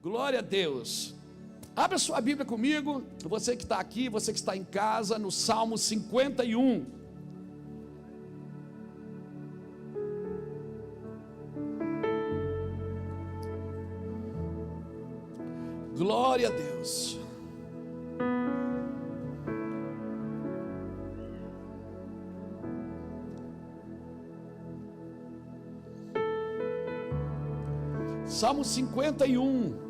Glória a Deus. Abra sua Bíblia comigo, você que está aqui, você que está em casa, no Salmo 51. Glória a Deus. Salmo 51.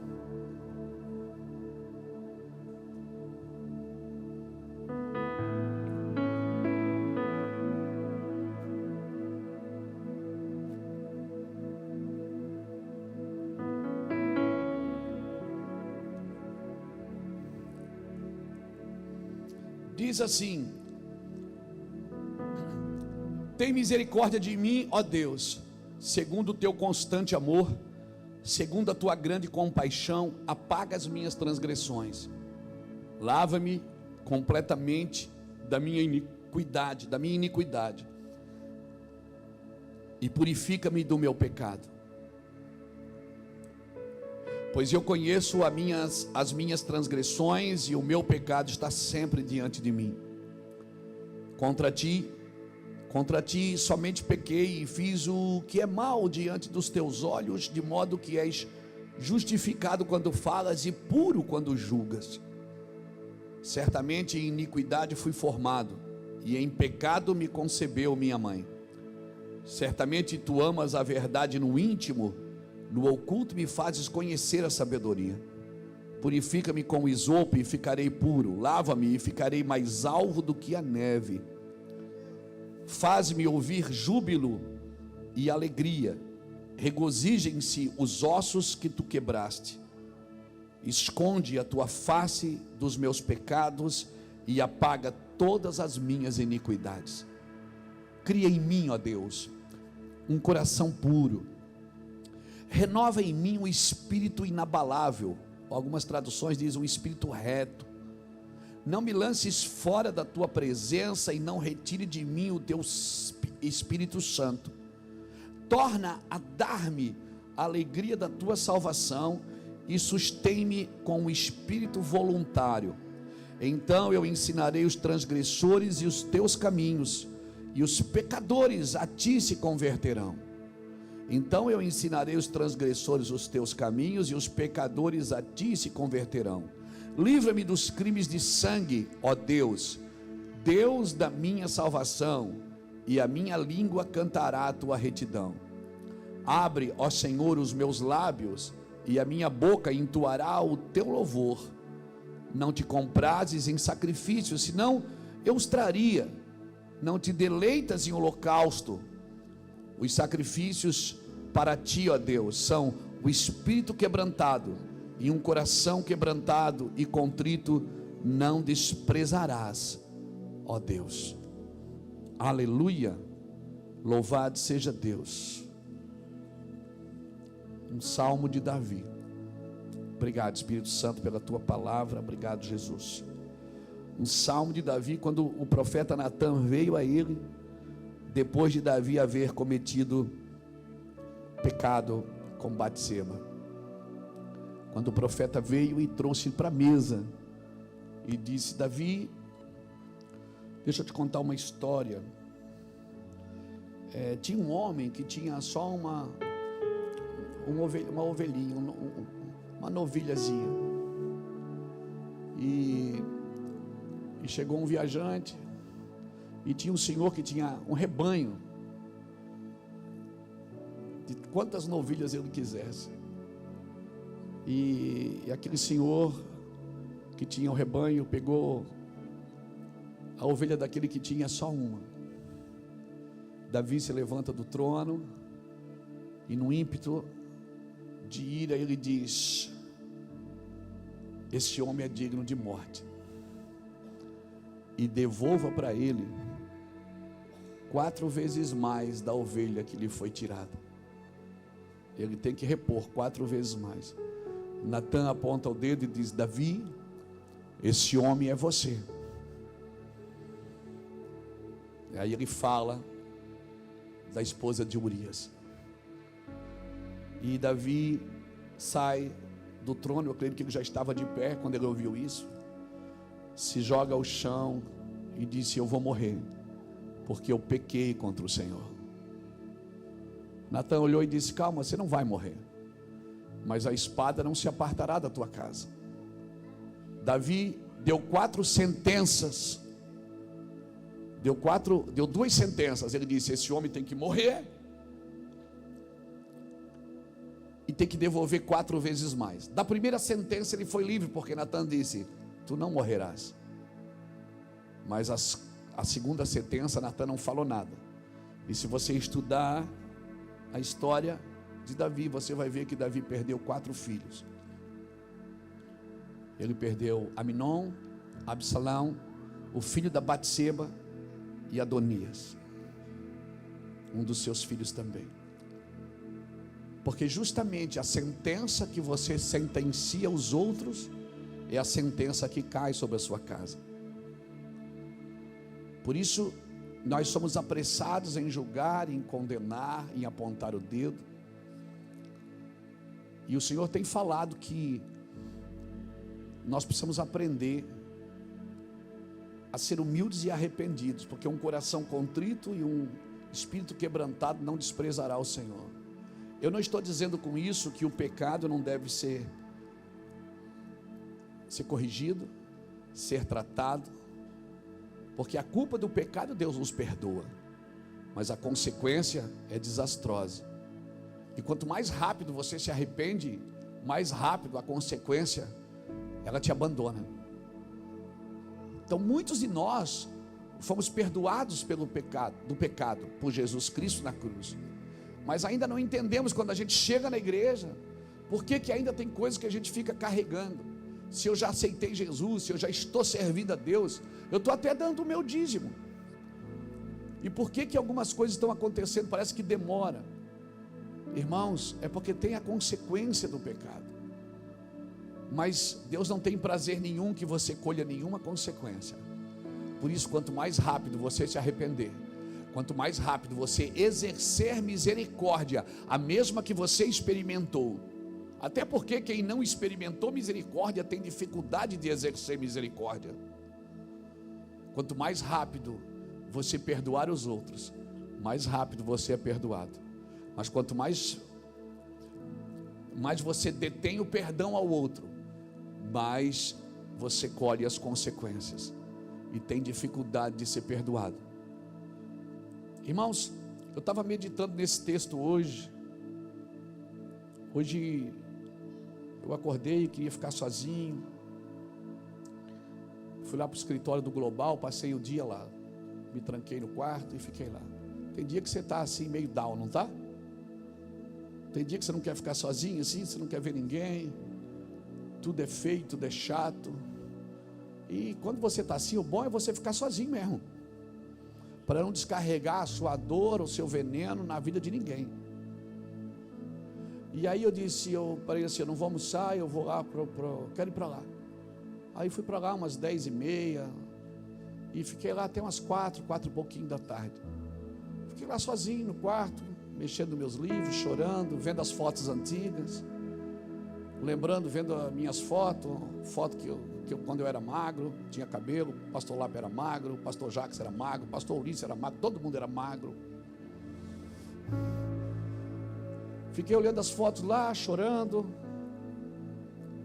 Diz assim: tem misericórdia de mim, ó Deus, segundo o teu constante amor, segundo a tua grande compaixão, apaga as minhas transgressões, lava-me completamente da minha iniquidade, e purifica-me do meu pecado, pois eu conheço as minhas transgressões, e o meu pecado está sempre diante de mim. Contra ti somente pequei e fiz o que é mal diante dos teus olhos, de modo que és justificado quando falas e puro quando julgas. Certamente em iniquidade fui formado, e em pecado me concebeu minha mãe. Certamente tu amas a verdade no íntimo, no oculto me fazes conhecer a sabedoria. Purifica-me com isopo e ficarei puro, lava-me e ficarei mais alvo do que a neve. Faz-me ouvir júbilo e alegria, regozijem-se os ossos que tu quebraste. Esconde a tua face dos meus pecados e apaga todas as minhas iniquidades. Cria em mim, ó Deus, um coração puro. Renova em mim um espírito inabalável. Algumas traduções dizem um espírito reto. Não me lances fora da tua presença e não retire de mim o teu Espírito Santo. Torna a dar-me a alegria da tua salvação e sustém-me com um espírito voluntário. Então eu ensinarei os transgressores e os teus caminhos, e os pecadores a ti se converterão. Então eu ensinarei os transgressores os teus caminhos, e os pecadores a ti se converterão. Livra-me dos crimes de sangue, ó Deus, Deus da minha salvação, e a minha língua cantará a tua retidão. Abre, ó Senhor, os meus lábios, e a minha boca entoará o teu louvor. Não te comprazes em sacrifícios, senão eu os traria. Não te deleitas em holocausto. Os sacrifícios para ti, ó Deus, são o espírito quebrantado, e um coração quebrantado e contrito não desprezarás, ó Deus. Aleluia, louvado seja Deus. Um salmo de Davi. Obrigado, Espírito Santo, pela tua palavra. Obrigado, Jesus. Um salmo de Davi, quando o profeta Natan veio a ele, depois de Davi haver cometido pecado com Batseba. Quando o profeta veio e trouxe para a mesa e disse: Davi, deixa eu te contar uma história. Tinha um homem que tinha só uma ovelhinha, uma novilhazinha, e chegou um viajante, e tinha um senhor que tinha um rebanho de quantas novilhas ele quisesse. E aquele senhor que tinha o rebanho pegou a ovelha daquele que tinha só uma. Davi se levanta do trono e, no ímpeto de ira, ele diz: esse homem é digno de morte, e devolva para ele 4 vezes mais da ovelha que lhe foi tirada. Ele tem que repor 4 vezes mais. Natan aponta o dedo e diz: Davi, esse homem é você. E aí ele fala da esposa de Urias. E Davi sai do trono, eu creio que ele já estava de pé quando ele ouviu isso, se joga ao chão e disse: eu vou morrer, porque eu pequei contra o Senhor. Natan olhou e disse: calma, você não vai morrer, mas a espada não se apartará da tua casa. Davi deu 4 sentenças, deu 2 sentenças. Ele disse: esse homem tem que morrer e tem que devolver 4 vezes mais. Da primeira sentença ele foi livre, porque Natan disse: tu não morrerás. Mas a segunda sentença, Natan não falou nada. E se você estudar a história de Davi, você vai ver que Davi perdeu 4 filhos. Ele perdeu Aminon, Absalão, o filho da Batseba e Adonias, um dos seus filhos também. Porque justamente a sentença que você sentencia os outros é a sentença que cai sobre a sua casa. Por isso nós somos apressados em julgar, em condenar, em apontar o dedo. E o Senhor tem falado que nós precisamos aprender a ser humildes e arrependidos, porque um coração contrito e um espírito quebrantado não desprezará o Senhor. Eu não estou dizendo com isso que o pecado não deve ser corrigido, ser tratado, porque a culpa do pecado Deus nos perdoa, mas a consequência é desastrosa. E quanto mais rápido você se arrepende, mais rápido a consequência ela te abandona. Então muitos de nós fomos perdoados pelo pecado por Jesus Cristo na cruz, mas ainda não entendemos, quando a gente chega na igreja, por que ainda tem coisas que a gente fica carregando. Se eu já aceitei Jesus, se eu já estou servindo a Deus, eu estou até dando o meu dízimo, e por que algumas coisas estão acontecendo? Parece que demora. Irmãos, é porque tem a consequência do pecado, mas Deus não tem prazer nenhum que você colha nenhuma consequência. Por isso, quanto mais rápido você se arrepender, quanto mais rápido você exercer misericórdia, a mesma que você experimentou, até porque quem não experimentou misericórdia tem dificuldade de exercer misericórdia. Quanto mais rápido você perdoar os outros, mais rápido você é perdoado. Mas quanto mais você detém o perdão ao outro, mais você colhe as consequências e tem dificuldade de ser perdoado. Irmãos, eu estava meditando nesse texto hoje. Hoje eu acordei e queria ficar sozinho. Fui lá para o escritório do Global, passei o dia lá, me tranquei no quarto e fiquei lá. Tem dia que você está assim meio down, não está? Tem dia que você não quer ficar sozinho assim, você não quer ver ninguém, tudo é feio, tudo é chato. E quando você está assim, o bom é você ficar sozinho mesmo, para não descarregar a sua dor, o seu veneno na vida de ninguém. E aí eu parei assim, eu não vou almoçar, eu vou lá, quero ir para lá. Aí fui para lá umas 10h30, e fiquei lá até umas 4 e pouquinho da tarde. Fiquei lá sozinho no quarto, mexendo nos meus livros, chorando, vendo as fotos antigas, lembrando, vendo as minhas fotos que eu quando eu era magro, tinha cabelo, o pastor Lapa era magro, o pastor Jacques era magro, o pastor Ulisses era magro, todo mundo era magro. Fiquei olhando as fotos lá, chorando,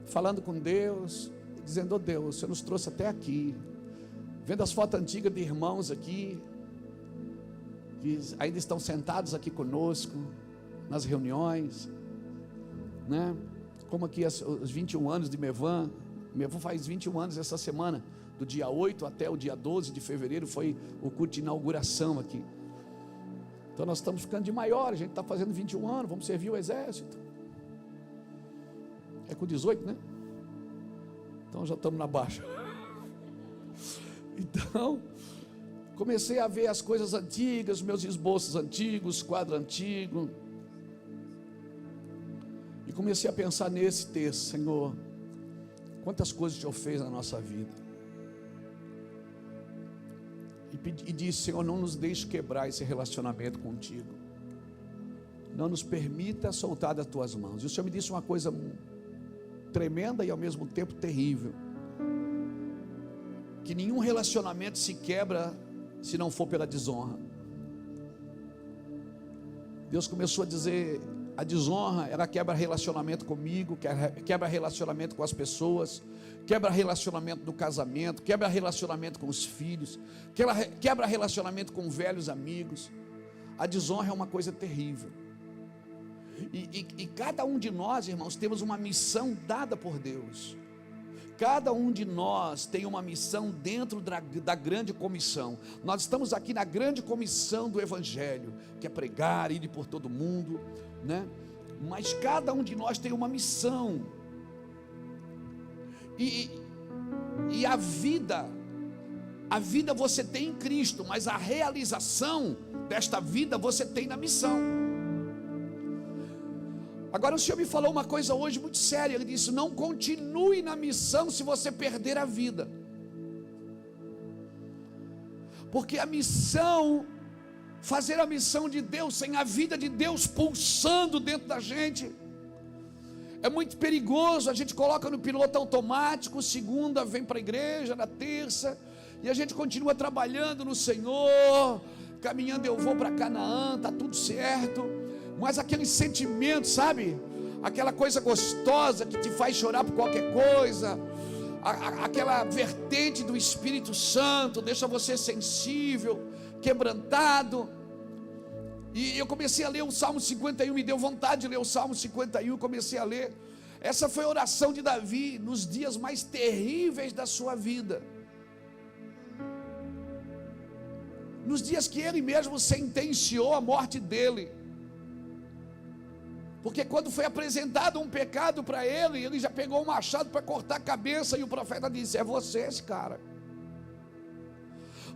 falando com Deus, dizendo: oh Deus, você nos trouxe até aqui, vendo as fotos antigas de irmãos aqui, que ainda estão sentados aqui conosco, nas reuniões, né? Como aqui os 21 anos de Mevan faz 21 anos essa semana, do dia 8 até o dia 12 de fevereiro, foi o culto de inauguração aqui. Então nós estamos ficando de maior, a gente está fazendo 21 anos, vamos servir o exército. É com 18, né? Então já estamos na baixa. Então, comecei a ver as coisas antigas, meus esboços antigos, quadro antigo, e comecei a pensar nesse texto: Senhor, quantas coisas o Senhor fez na nossa vida. E disse: Senhor, não nos deixe quebrar esse relacionamento contigo, não nos permita soltar das tuas mãos. E o Senhor me disse uma coisa tremenda e ao mesmo tempo terrível. Que nenhum relacionamento se quebra se não for pela desonra. Deus começou a dizer: a desonra, ela quebra relacionamento comigo, quebra relacionamento com as pessoas, quebra relacionamento no casamento, quebra relacionamento com os filhos, quebra relacionamento com velhos amigos. A desonra é uma coisa terrível. E cada um de nós, irmãos, temos uma missão dada por Deus. Cada um de nós tem uma missão dentro da grande comissão. Nós estamos aqui na grande comissão do Evangelho, que é pregar, ir por todo mundo, né? Mas cada um de nós tem uma missão. E a vida você tem em Cristo, mas a realização desta vida você tem na missão. Agora o Senhor me falou uma coisa hoje muito séria. Ele disse: não continue na missão se você perder a vida. Porque a missão, fazer a missão de Deus sem a vida de Deus pulsando dentro da gente, é muito perigoso. A gente coloca no piloto automático, segunda vem para a igreja, na terça, e a gente continua trabalhando no Senhor, caminhando, eu vou para Canaã, está tudo certo. Mas aquele sentimento, sabe? Aquela coisa gostosa que te faz chorar por qualquer coisa, aquela vertente do Espírito Santo deixa você sensível, quebrantado. E eu comecei a ler o Salmo 51, me deu vontade de ler o Salmo 51, comecei a ler. Essa foi a oração de Davi nos dias mais terríveis da sua vida, nos dias que ele mesmo sentenciou a morte dele. Porque quando foi apresentado um pecado para ele, ele já pegou um machado para cortar a cabeça, e o profeta disse: é você esse cara.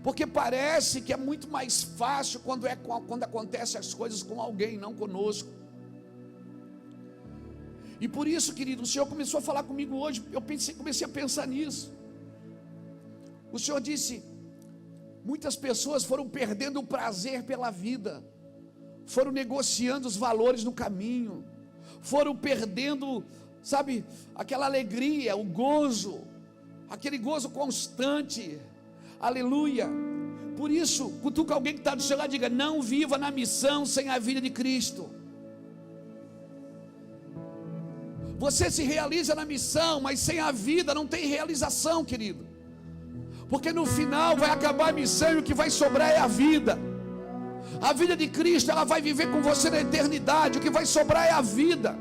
Porque parece que é muito mais fácil quando acontecem as coisas com alguém, não conosco. E por isso, querido, o Senhor começou a falar comigo hoje. Eu comecei a pensar nisso. O Senhor disse: muitas pessoas foram perdendo o prazer pela vida, foram negociando os valores no caminho, foram perdendo, sabe, aquela alegria, o gozo, aquele gozo constante. Aleluia. Por isso, cutuca alguém que está do seu lado e diga: não viva na missão sem a vida de Cristo. Você se realiza na missão, mas sem a vida não tem realização, querido. Porque no final vai acabar a missão e o que vai sobrar é a vida. A vida de Cristo, ela vai viver com você na eternidade. O que vai sobrar é a vida.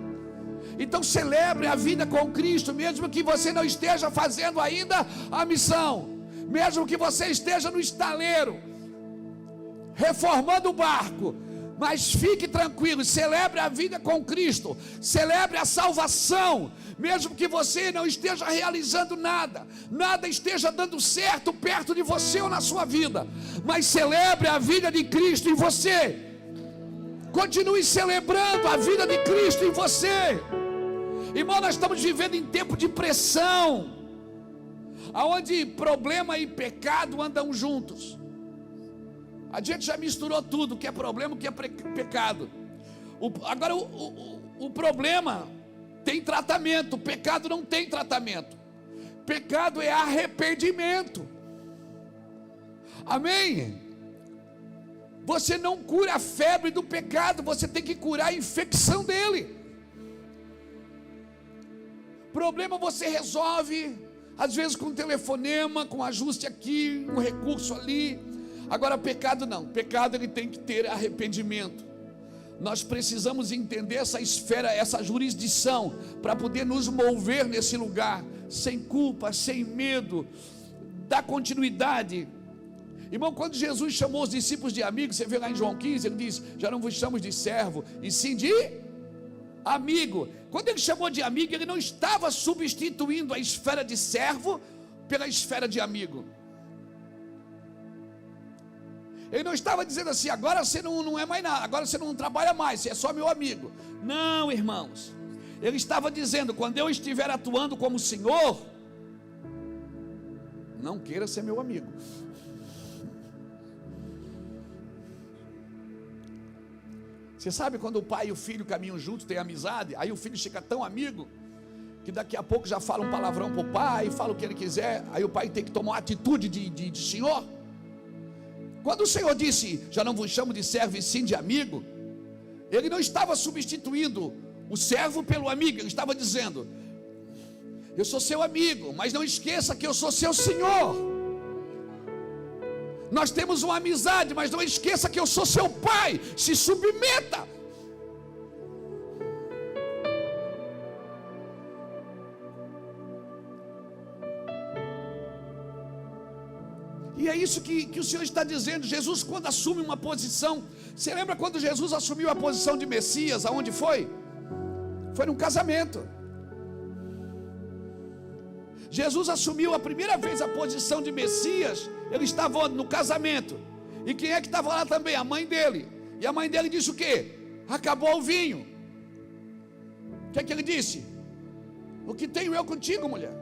Então celebre a vida com Cristo, mesmo que você não esteja fazendo ainda a missão, mesmo que você esteja no estaleiro reformando o barco, mas fique tranquilo, celebre a vida com Cristo, celebre a salvação, mesmo que você não esteja realizando nada esteja dando certo perto de você ou na sua vida, mas celebre a vida de Cristo em você. Continue celebrando a vida de Cristo em você. Irmão, nós estamos vivendo em tempo de pressão, aonde problema e pecado andam juntos. A gente já misturou tudo, o que é problema, o que é pecado. Agora o problema tem tratamento, o pecado não tem tratamento. Pecado é arrependimento. Amém? Você não cura a febre do pecado, você tem que curar a infecção dele. Problema você resolve, às vezes com um telefonema, com um ajuste aqui, um recurso ali. Agora pecado não, pecado ele tem que ter arrependimento. Nós precisamos entender essa esfera, essa jurisdição, para poder nos mover nesse lugar, sem culpa, sem medo, dar continuidade. Irmão, quando Jesus chamou os discípulos de amigos, você vê lá em João 15, ele diz: já não vos chamo de servo, e sim de amigo. Quando ele chamou de amigo, ele não estava substituindo a esfera de servo pela esfera de amigo. Ele não estava dizendo assim: agora você não é mais nada, agora você não trabalha mais, você é só meu amigo. Não, irmãos. Ele estava dizendo: quando eu estiver atuando como Senhor, não queira ser meu amigo. Você sabe quando o pai e o filho caminham juntos, tem amizade, aí o filho fica tão amigo que daqui a pouco já fala um palavrão para o pai, fala o que ele quiser, aí o pai tem que tomar uma atitude de senhor. Quando o Senhor disse, já não vos chamo de servo e sim de amigo, ele não estava substituindo o servo pelo amigo, ele estava dizendo, eu sou seu amigo, mas não esqueça que eu sou seu senhor. Nós temos uma amizade, mas não esqueça que eu sou seu pai, se submeta. E é isso que o Senhor está dizendo. Jesus, quando assume uma posição, você lembra quando Jesus assumiu a posição de Messias, aonde foi? Foi num casamento. Jesus assumiu a primeira vez a posição de Messias, ele estava no casamento. E quem é que estava lá também? A mãe dele. E a mãe dele disse o quê? Acabou o vinho. O que é que ele disse? O que tenho eu contigo, mulher?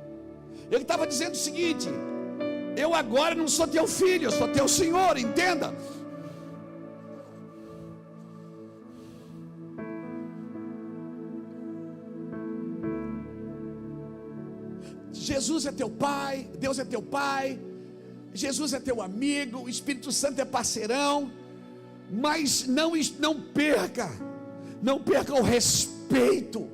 Ele estava dizendo o seguinte: eu agora não sou teu filho, eu sou teu senhor, entenda. Jesus é teu pai, Deus é teu pai, Jesus é teu amigo, o Espírito Santo é parceirão, mas não perca o respeito,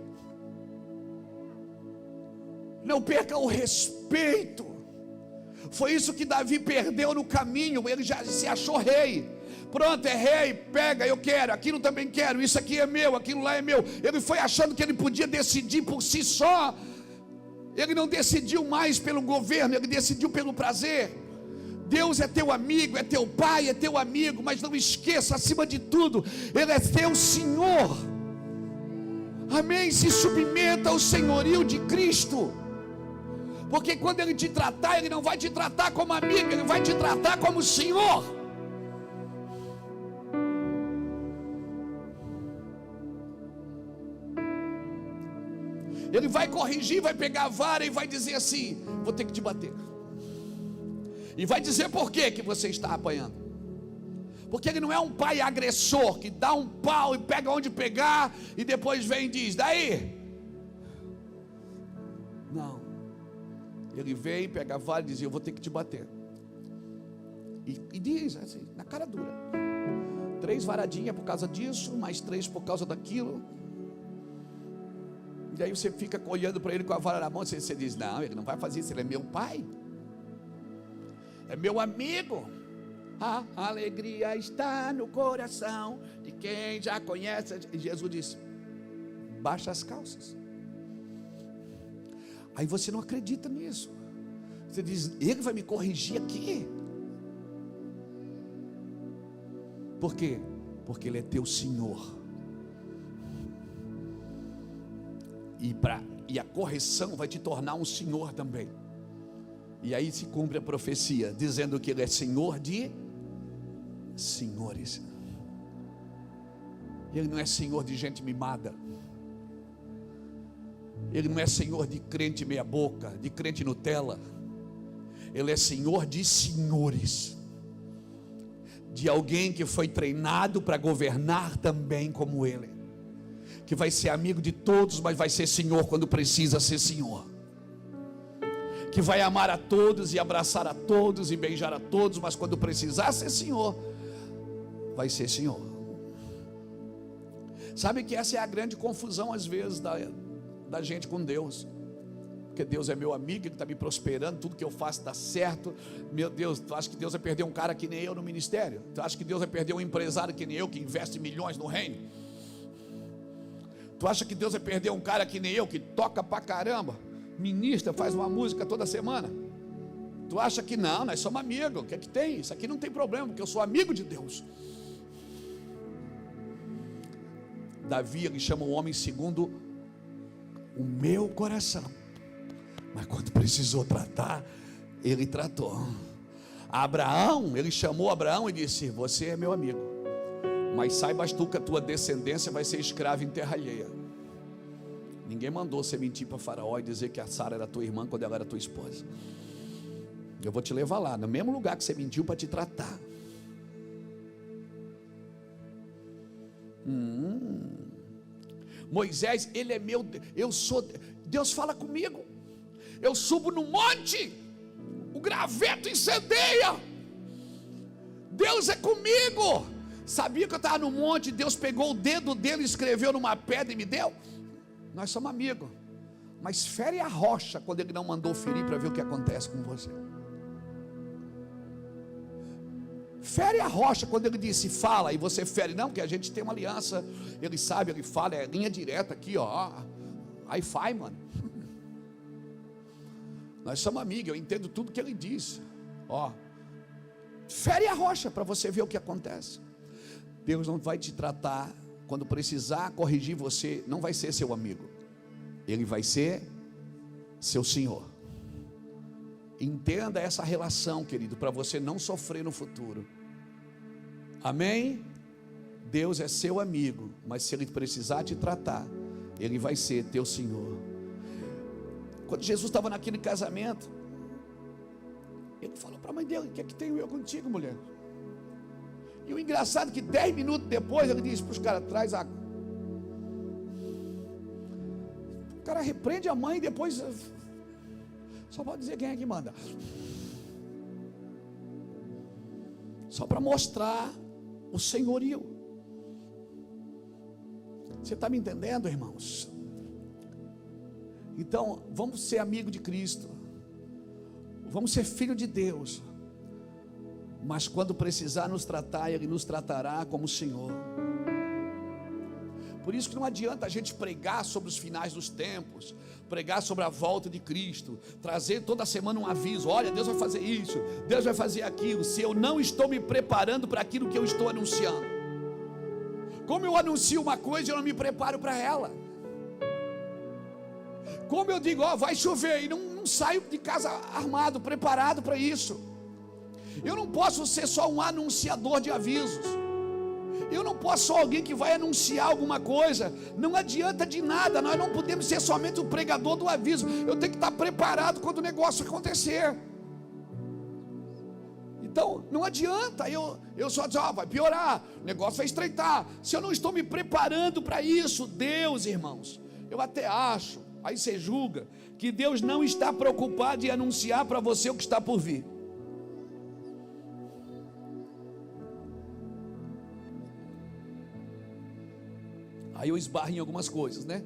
não perca o respeito. Foi isso que Davi perdeu no caminho. Ele já se achou rei. Pronto, é rei, pega, eu quero, aquilo também quero, isso aqui é meu, aquilo lá é meu. Ele foi achando que ele podia decidir por si só. Ele não decidiu mais pelo governo, ele decidiu pelo prazer. Deus é teu amigo, é teu pai, é teu amigo, mas não esqueça, acima de tudo, ele é teu Senhor. Amém? Se submeta ao senhorio de Cristo. Porque quando ele te tratar, ele não vai te tratar como amigo, ele vai te tratar como Senhor. Ele vai corrigir, vai pegar a vara e vai dizer assim: vou ter que te bater. E vai dizer por que você está apanhando. Porque ele não é um pai agressor que dá um pau e pega onde pegar e depois vem e diz: daí. Não. Ele vem, pega a vara e diz: eu vou ter que te bater. E diz assim, na cara dura: 3 varadinhas por causa disso, mais 3 por causa daquilo. E aí você fica olhando para ele com a vara na mão, você diz: não, ele não vai fazer isso, ele é meu pai, é meu amigo. A alegria está no coração de quem já conhece. E Jesus disse: baixa as calças. Aí você não acredita nisso. Você diz: ele vai me corrigir aqui. Por quê? Porque ele é teu Senhor. E a correção vai te tornar um senhor também. E aí se cumpre a profecia, dizendo que ele é Senhor de senhores. Ele não é senhor de gente mimada. Ele não é senhor de crente meia boca, de crente Nutella. Ele é senhor de senhores, de alguém que foi treinado para governar também como ele, que vai ser amigo de todos, mas vai ser senhor quando precisa ser senhor, que vai amar a todos e abraçar a todos e beijar a todos, mas quando precisar ser senhor, vai ser senhor. Sabe que essa é a grande confusão às vezes da gente com Deus. Porque Deus é meu amigo, Ele está me prosperando, tudo que eu faço dá certo. Meu Deus, tu acha que Deus vai perder um cara que nem eu no ministério? Tu acha que Deus vai perder um empresário que nem eu, que investe milhões no reino? Tu acha que Deus vai perder um cara que nem eu, que toca pra caramba, ministra, faz uma música toda semana? Tu acha que não, nós somos amigos, o que é que tem? Isso aqui não tem problema, porque eu sou amigo de Deus. Davi, ele chama o homem segundo o meu coração, mas quando precisou tratar, ele tratou. Abraão, ele chamou Abraão e disse: você é meu amigo, mas saibas tu que a tua descendência vai ser escrava em terra alheia. Ninguém mandou você mentir para Faraó e dizer que a Sara era tua irmã quando ela era tua esposa. Eu vou te levar lá, no mesmo lugar que você mentiu para te tratar. Moisés, ele é meu, Deus fala comigo. Eu subo no monte, o graveto incendeia. Deus é comigo. Sabia que eu estava no monte, Deus pegou o dedo dele, escreveu numa pedra e me deu? Nós somos amigos. Mas fere a rocha quando ele não mandou ferir, para ver o que acontece com você. Fere a rocha quando ele disse fala e você fere. Não, porque a gente tem uma aliança. Ele sabe, ele fala, é linha direta aqui, ó. Aí faz, mano. Nós somos amigos, eu entendo tudo que ele diz. Ó, fere a rocha para você ver o que acontece. Deus não vai te tratar, quando precisar corrigir você, não vai ser seu amigo. Ele vai ser seu Senhor. Entenda essa relação, querido, para você não sofrer no futuro. Amém? Deus é seu amigo, mas se Ele precisar te tratar, Ele vai ser teu Senhor. Quando Jesus estava naquele casamento, Ele falou para a mãe dele: o que é que tenho eu contigo, mulher? E o engraçado é que 10 minutos depois, Ele disse para os caras: traz água. O cara repreende a mãe e depois só pode dizer quem é que manda. Só para mostrar o senhorio. Você está me entendendo, irmãos? Então, vamos ser amigo de Cristo. Vamos ser filho de Deus. Mas quando precisar nos tratar, Ele nos tratará como o Senhor. Por isso que não adianta a gente pregar sobre os finais dos tempos, pregar sobre a volta de Cristo, trazer toda semana um aviso: olha, Deus vai fazer isso, Deus vai fazer aquilo, se eu não estou me preparando para aquilo que eu estou anunciando. Como eu anuncio uma coisa, eu não me preparo para ela. Como eu digo, ó, vai chover, e não saio de casa armado, preparado para isso. Eu não posso ser só um anunciador de avisos. Eu não posso ser alguém que vai anunciar alguma coisa. Não adianta de nada. Nós não podemos ser somente o pregador do aviso. Eu tenho que estar preparado quando o negócio acontecer. Então, não adianta eu só dizer, vai piorar, o negócio vai estreitar. Se eu não estou me preparando para isso, Deus, irmãos, eu até acho, aí você julga, que Deus não está preocupado em anunciar para você o que está por vir. Aí eu esbarro em algumas coisas, né?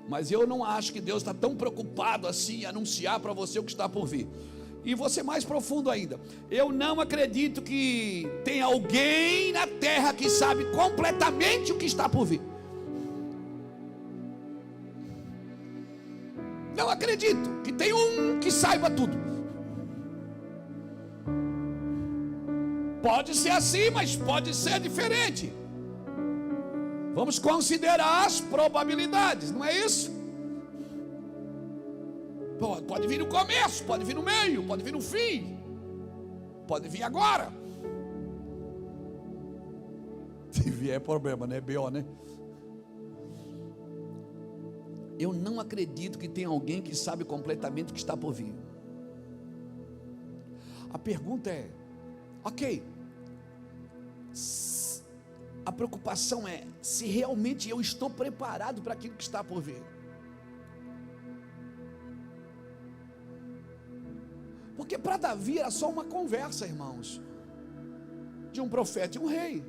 Mas eu não acho que Deus está tão preocupado assim em anunciar para você o que está por vir. E vou ser mais profundo ainda. Eu não acredito que tem alguém na terra que sabe completamente o que está por vir. Não acredito que tem um que saiba tudo. Pode ser assim, mas pode ser diferente. Vamos considerar as probabilidades, não é isso? Pode vir no começo, pode vir no meio, pode vir no fim, pode vir agora. Se vier é problema, né? B.O., né? Eu não acredito que tenha alguém que sabe completamente o que está por vir. A pergunta é, ok, a preocupação é se realmente eu estou preparado para aquilo que está por vir. Porque para Davi era só uma conversa, irmãos, de um profeta e um rei.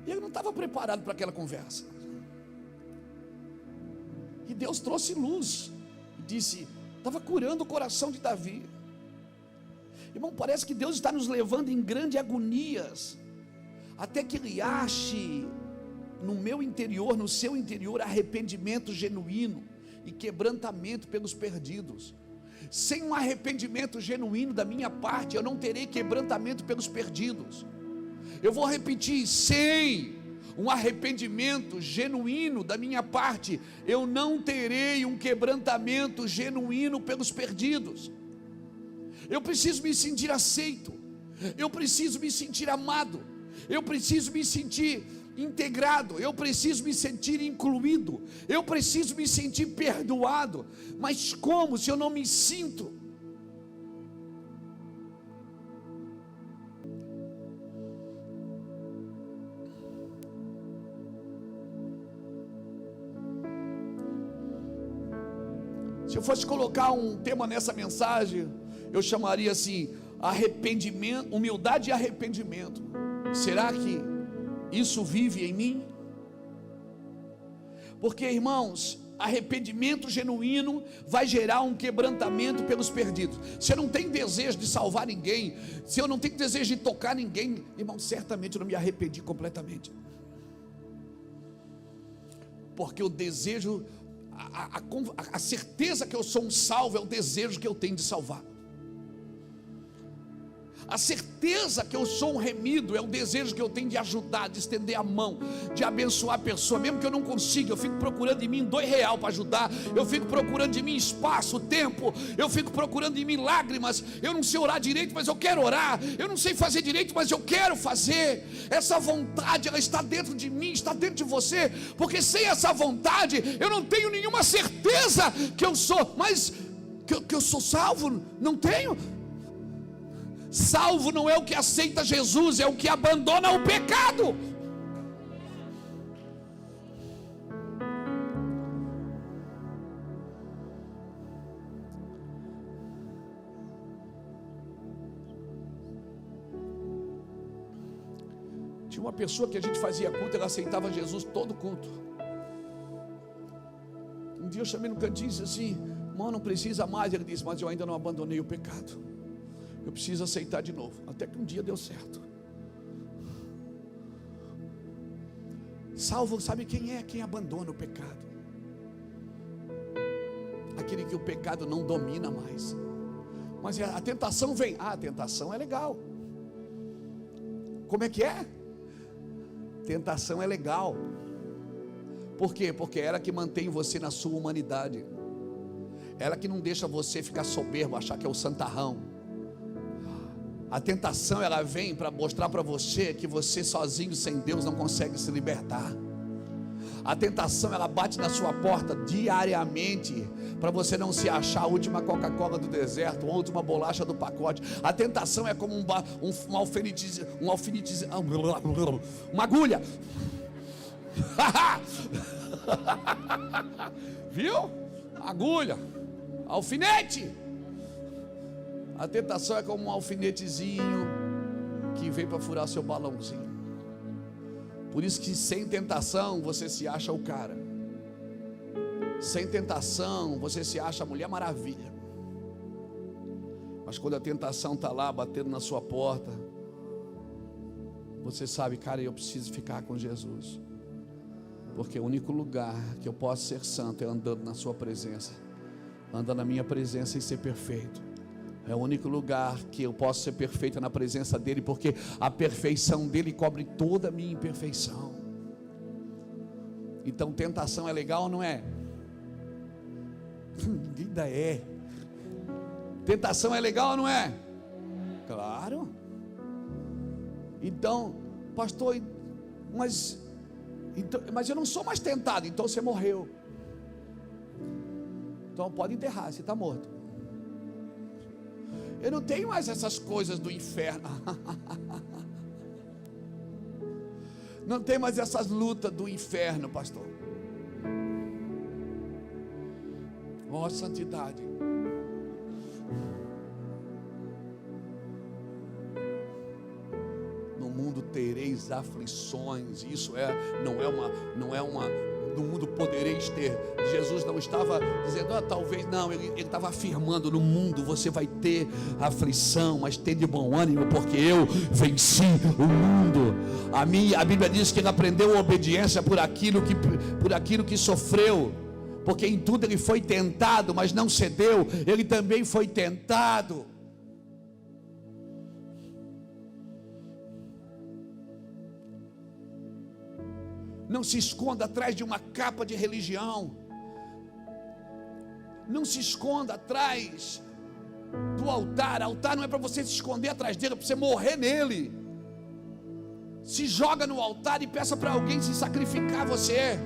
E ele não estava preparado para aquela conversa. E Deus trouxe luz e disse, estava curando o coração de Davi. Irmão, parece que Deus está nos levando em grandes agonias, até que Ele ache no meu interior, no seu interior, arrependimento genuíno e quebrantamento pelos perdidos. Sem um arrependimento genuíno da minha parte, eu não terei quebrantamento pelos perdidos. Eu vou repetir, sem um arrependimento genuíno da minha parte, eu não terei um quebrantamento genuíno pelos perdidos. Eu preciso me sentir aceito, eu preciso me sentir amado, eu preciso me sentir integrado, eu preciso me sentir incluído, eu preciso me sentir perdoado. Mas como se eu não me sinto? Se eu fosse colocar um tema nessa mensagem, eu chamaria assim: arrependimento, humildade e arrependimento. Será que isso vive em mim? Porque, irmãos, arrependimento genuíno vai gerar um quebrantamento pelos perdidos. Se eu não tenho desejo de salvar ninguém, se eu não tenho desejo de tocar ninguém, irmão, certamente eu não me arrependi completamente. Porque o desejo, a certeza que eu sou um salvo é o desejo que eu tenho de salvar. A certeza que eu sou um remido é o desejo que eu tenho de ajudar, de estender a mão, de abençoar a pessoa, mesmo que eu não consiga. Eu fico procurando em mim R$2 para ajudar, eu fico procurando em mim espaço, tempo, eu fico procurando em mim lágrimas. Eu não sei orar direito, mas eu quero orar. Eu não sei fazer direito, mas eu quero fazer. Essa vontade, ela está dentro de mim, está dentro de você, porque sem essa vontade eu não tenho nenhuma certeza que eu sou, mas que eu sou salvo, não tenho. Salvo não é o que aceita Jesus, é o que abandona o pecado. Tinha uma pessoa que a gente fazia culto, ela aceitava Jesus todo culto. Um dia eu chamei no cantinho e disse assim: irmão, não precisa mais. Ele disse: mas eu ainda não abandonei o pecado. Eu preciso aceitar de novo. Até que um dia deu certo. Salvo, sabe quem é? Quem abandona o pecado. Aquele que o pecado não domina mais. Mas a tentação vem. A tentação é legal. Como é que é? Tentação é legal. Por quê? Porque é ela que mantém você na sua humanidade. Ela que não deixa você ficar soberbo, achar que é o santarrão. A tentação, ela vem para mostrar para você que você sozinho, sem Deus, não consegue se libertar. A tentação, ela bate na sua porta diariamente, para você não se achar a última Coca-Cola do deserto, a última bolacha do pacote. A tentação é como uma alfinete, uma agulha. Viu? Agulha, alfinete. A tentação é como um alfinetezinho que vem para furar seu balãozinho. Por isso que sem tentação você se acha o cara. Sem tentação você se acha a Mulher Maravilha. Mas quando a tentação está lá batendo na sua porta, você sabe: cara, eu preciso ficar com Jesus. Porque o único lugar que eu posso ser santo é andando na sua presença. Andando na minha presença e ser perfeito. É o único lugar que eu posso ser perfeito na presença dele, porque a perfeição dele cobre toda a minha imperfeição. Então tentação é legal ou não é? Ainda é. Tentação é legal ou não é? Claro. Então, pastor, mas eu não sou mais tentado. Então você morreu. Então pode enterrar, você está morto. Eu não tenho mais essas coisas do inferno. Não tem mais essas lutas do inferno, pastor. Ó, santidade. No mundo tereis aflições. Isso não é uma. No mundo podereis ter. Jesus não estava dizendo, talvez não, ele estava afirmando: no mundo você vai ter aflição, mas tem de bom ânimo, porque eu venci o mundo. A Bíblia diz que ele aprendeu a obediência por aquilo que sofreu, porque em tudo ele foi tentado, mas não cedeu. Ele também foi tentado. Não se esconda atrás de uma capa de religião. Não se esconda atrás do altar. Altar não é para você se esconder atrás dele, é para você morrer nele. Se joga no altar e peça para alguém se sacrificar a você,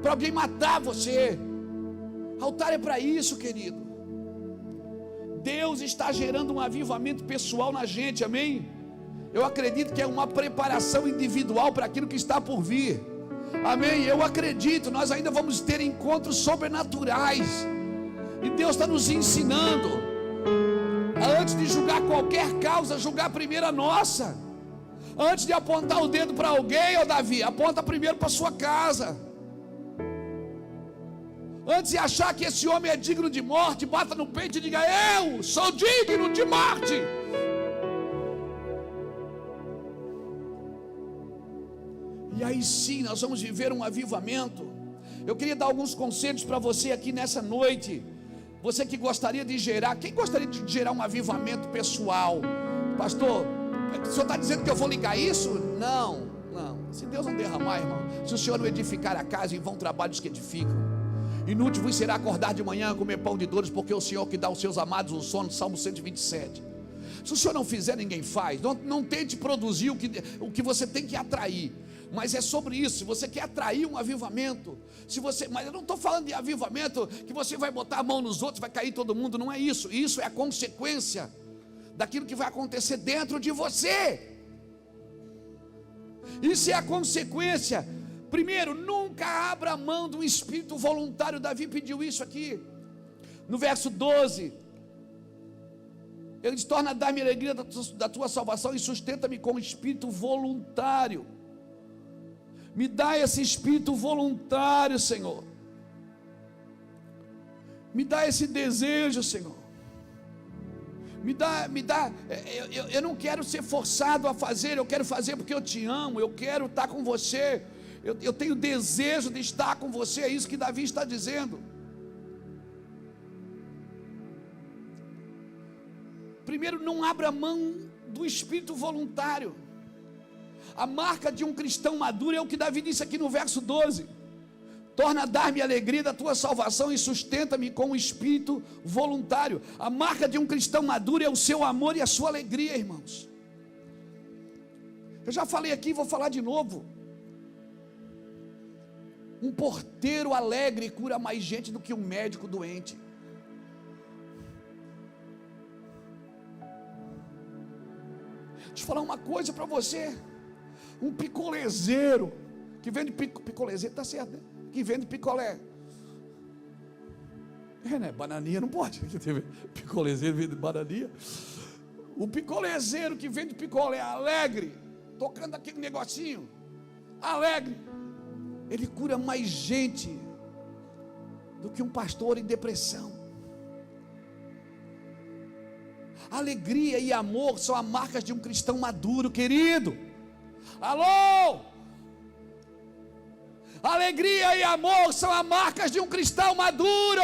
para alguém matar você. Altar é para isso, querido. Deus está gerando um avivamento pessoal na gente, amém? Eu acredito que é uma preparação individual para aquilo que está por vir. Amém, eu acredito, nós ainda vamos ter encontros sobrenaturais. E Deus está nos ensinando a, antes de julgar qualquer causa, julgar primeiro a nossa. Antes de apontar o dedo para alguém, ó Davi, aponta primeiro para sua casa. Antes de achar que esse homem é digno de morte, bata no peito e diga: eu sou digno de morte. E aí sim nós vamos viver um avivamento. Eu queria dar alguns conselhos para você aqui nessa noite. Você que gostaria de gerar, quem gostaria de gerar um avivamento pessoal? Pastor, o senhor está dizendo que eu vou ligar isso? Não. Se Deus não derramar, irmão, se o senhor não edificar a casa, em vão trabalhos que edificam. Inútil vos será acordar de manhã, comer pão de dores, porque é o Senhor que dá aos seus amados o sono. Salmo 127. Se o senhor não fizer, ninguém faz. Não tente produzir o que você tem que atrair. Mas é sobre isso. Se você quer atrair um avivamento, mas eu não estou falando de avivamento que você vai botar a mão nos outros, vai cair todo mundo. Não é isso. Isso é a consequência daquilo que vai acontecer dentro de você. Isso é a consequência. Primeiro, nunca abra mão do espírito voluntário. Davi pediu isso aqui no verso 12. Ele diz: torna a dar-me a alegria da tua salvação e sustenta-me com o espírito voluntário. Me dá esse espírito voluntário, Senhor. Me dá esse desejo, Senhor. Me dá. Eu não quero ser forçado a fazer, eu quero fazer porque eu te amo, eu quero estar com você. Eu tenho desejo de estar com você. É isso que Davi está dizendo. Primeiro, não abra mão do espírito voluntário. A marca de um cristão maduro é o que Davi disse aqui no verso 12: torna a dar-me a alegria da tua salvação e sustenta-me com o espírito voluntário. A marca de um cristão maduro é o seu amor e a sua alegria, irmãos. Eu já falei aqui, vou falar de novo. Um porteiro alegre cura mais gente do que um médico doente. Deixa eu falar uma coisa para você. Um picolezeiro que vende picolezeiro, tá certo, né? Que vende picolé. Né? Bananinha não pode. Picolezeiro vende bananinha. O picolezeiro que vende picolé alegre, tocando aquele negocinho, alegre, ele cura mais gente do que um pastor em depressão. Alegria e amor são as marcas de um cristão maduro, querido. Alô? Alegria e amor são as marcas de um cristão maduro,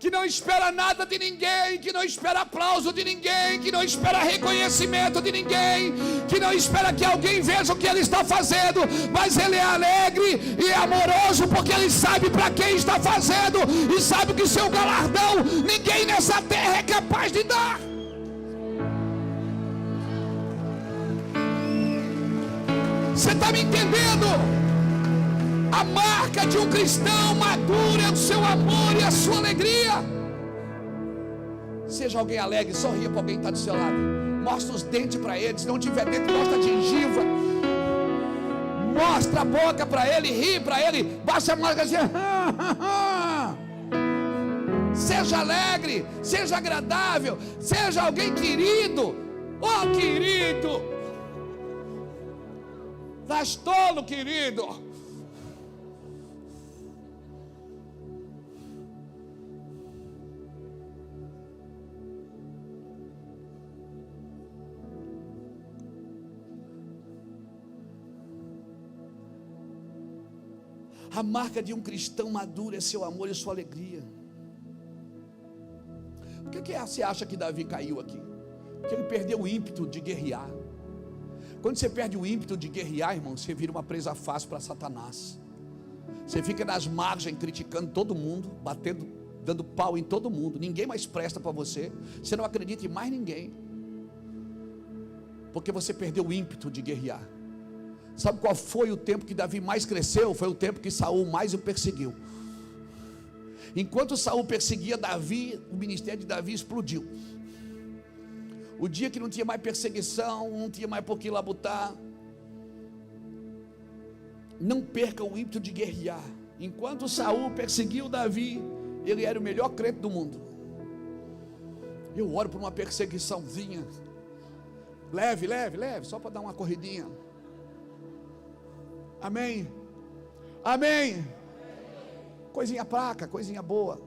que não espera nada de ninguém, que não espera aplauso de ninguém, que não espera reconhecimento de ninguém, que não espera que alguém veja o que ele está fazendo, mas ele é alegre e é amoroso, porque ele sabe para quem está fazendo, e sabe que seu galardão ninguém nessa terra é capaz de dar. Você está me entendendo? A marca de um cristão maduro é o seu amor e a sua alegria. Seja alguém alegre, sorria para alguém que está do seu lado. Mostra os dentes para ele. Se não tiver dente, mostra a gengiva. Mostra a boca para ele, ri para ele. Baixa a mão e diz: seja alegre, seja agradável, seja alguém querido. Oh, querido! Estás tolo, querido. A marca de um cristão maduro é seu amor e sua alegria. Por que você acha que Davi caiu aqui? Porque ele perdeu o ímpeto de guerrear. Quando você perde o ímpeto de guerrear, irmão, você vira uma presa fácil para Satanás. Você fica nas margens criticando todo mundo, batendo, dando pau em todo mundo. Ninguém mais presta para você. Você não acredita em mais ninguém, porque você perdeu o ímpeto de guerrear. Sabe qual foi o tempo que Davi mais cresceu? Foi o tempo que Saul mais o perseguiu. Enquanto Saul perseguia Davi, o ministério de Davi explodiu. O dia que não tinha mais perseguição, não tinha mais por que labutar. Não perca o ímpeto de guerrear. Enquanto Saul perseguiu Davi, Ele era o melhor crente do mundo. Eu oro por uma perseguiçãozinha, leve, só para dar uma corridinha. Amém, amém. Coisinha fraca, coisinha boa.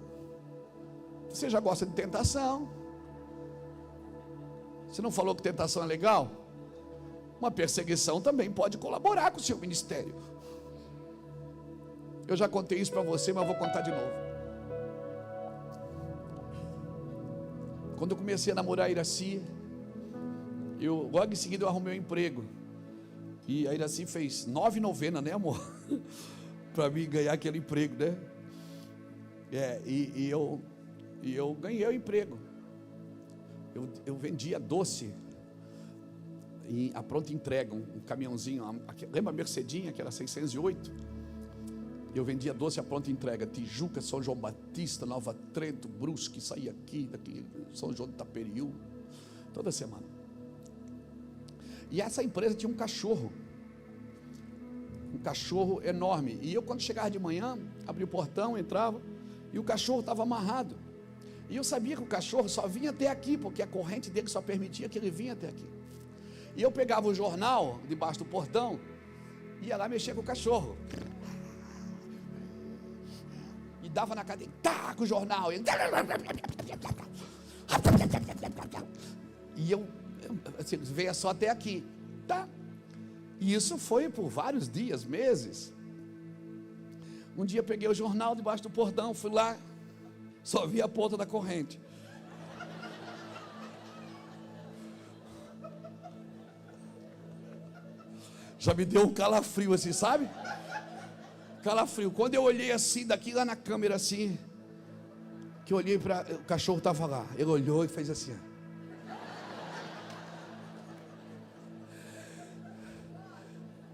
Você já gosta de tentação? Você não falou que tentação é legal? Uma perseguição também pode colaborar com o seu ministério. Eu já contei isso para você, mas vou contar de novo. Quando eu comecei a namorar a Iraci, logo em seguida eu arrumei um emprego. E a Iraci fez 9 novenas, né, amor? Para mim ganhar aquele emprego, né? E eu ganhei o emprego. Eu vendia doce a pronta entrega, um caminhãozinho. Lembra a Mercedinha, que era 608? Eu vendia doce a pronta entrega, Tijuca, São João Batista, Nova Trento, Brusque, saía aqui, daqui, São João do Itaperiú, toda semana. E essa empresa tinha um cachorro enorme, e eu quando chegava de manhã, abria o portão, entrava, e o cachorro estava amarrado, e eu sabia que o cachorro só vinha até aqui, porque a corrente dele só permitia que ele vinha até aqui, e eu pegava o jornal, debaixo do portão, ia lá mexer com o cachorro, e dava na cadeia, tá, com o jornal, e eu assim, veio só até aqui, tá, e isso foi por vários dias, meses. Um dia eu peguei o jornal debaixo do portão, fui lá, só vi a ponta da corrente. Já me deu um calafrio assim, sabe? Calafrio. Quando eu olhei assim, daqui lá na câmera assim, que eu olhei para o cachorro estava lá, ele olhou e fez assim.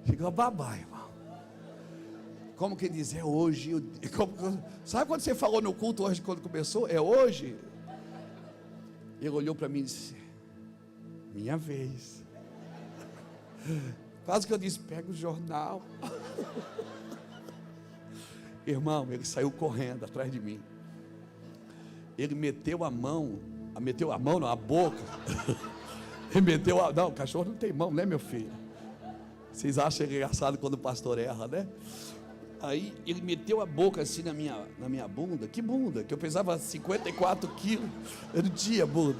Ficou babá, irmão. Como que diz? É hoje. Sabe quando você falou no culto hoje, quando começou? É hoje. Ele olhou para mim e disse: minha vez. Quase que eu disse: pega o jornal. Irmão, ele saiu correndo atrás de mim. Ele meteu a mão não, a boca. Ele não, o cachorro não tem mão, né, meu filho? Vocês acham engraçado quando o pastor erra, né? Aí ele meteu a boca assim na minha bunda. Que bunda? Que eu pesava 54 quilos. Eu não tinha bunda.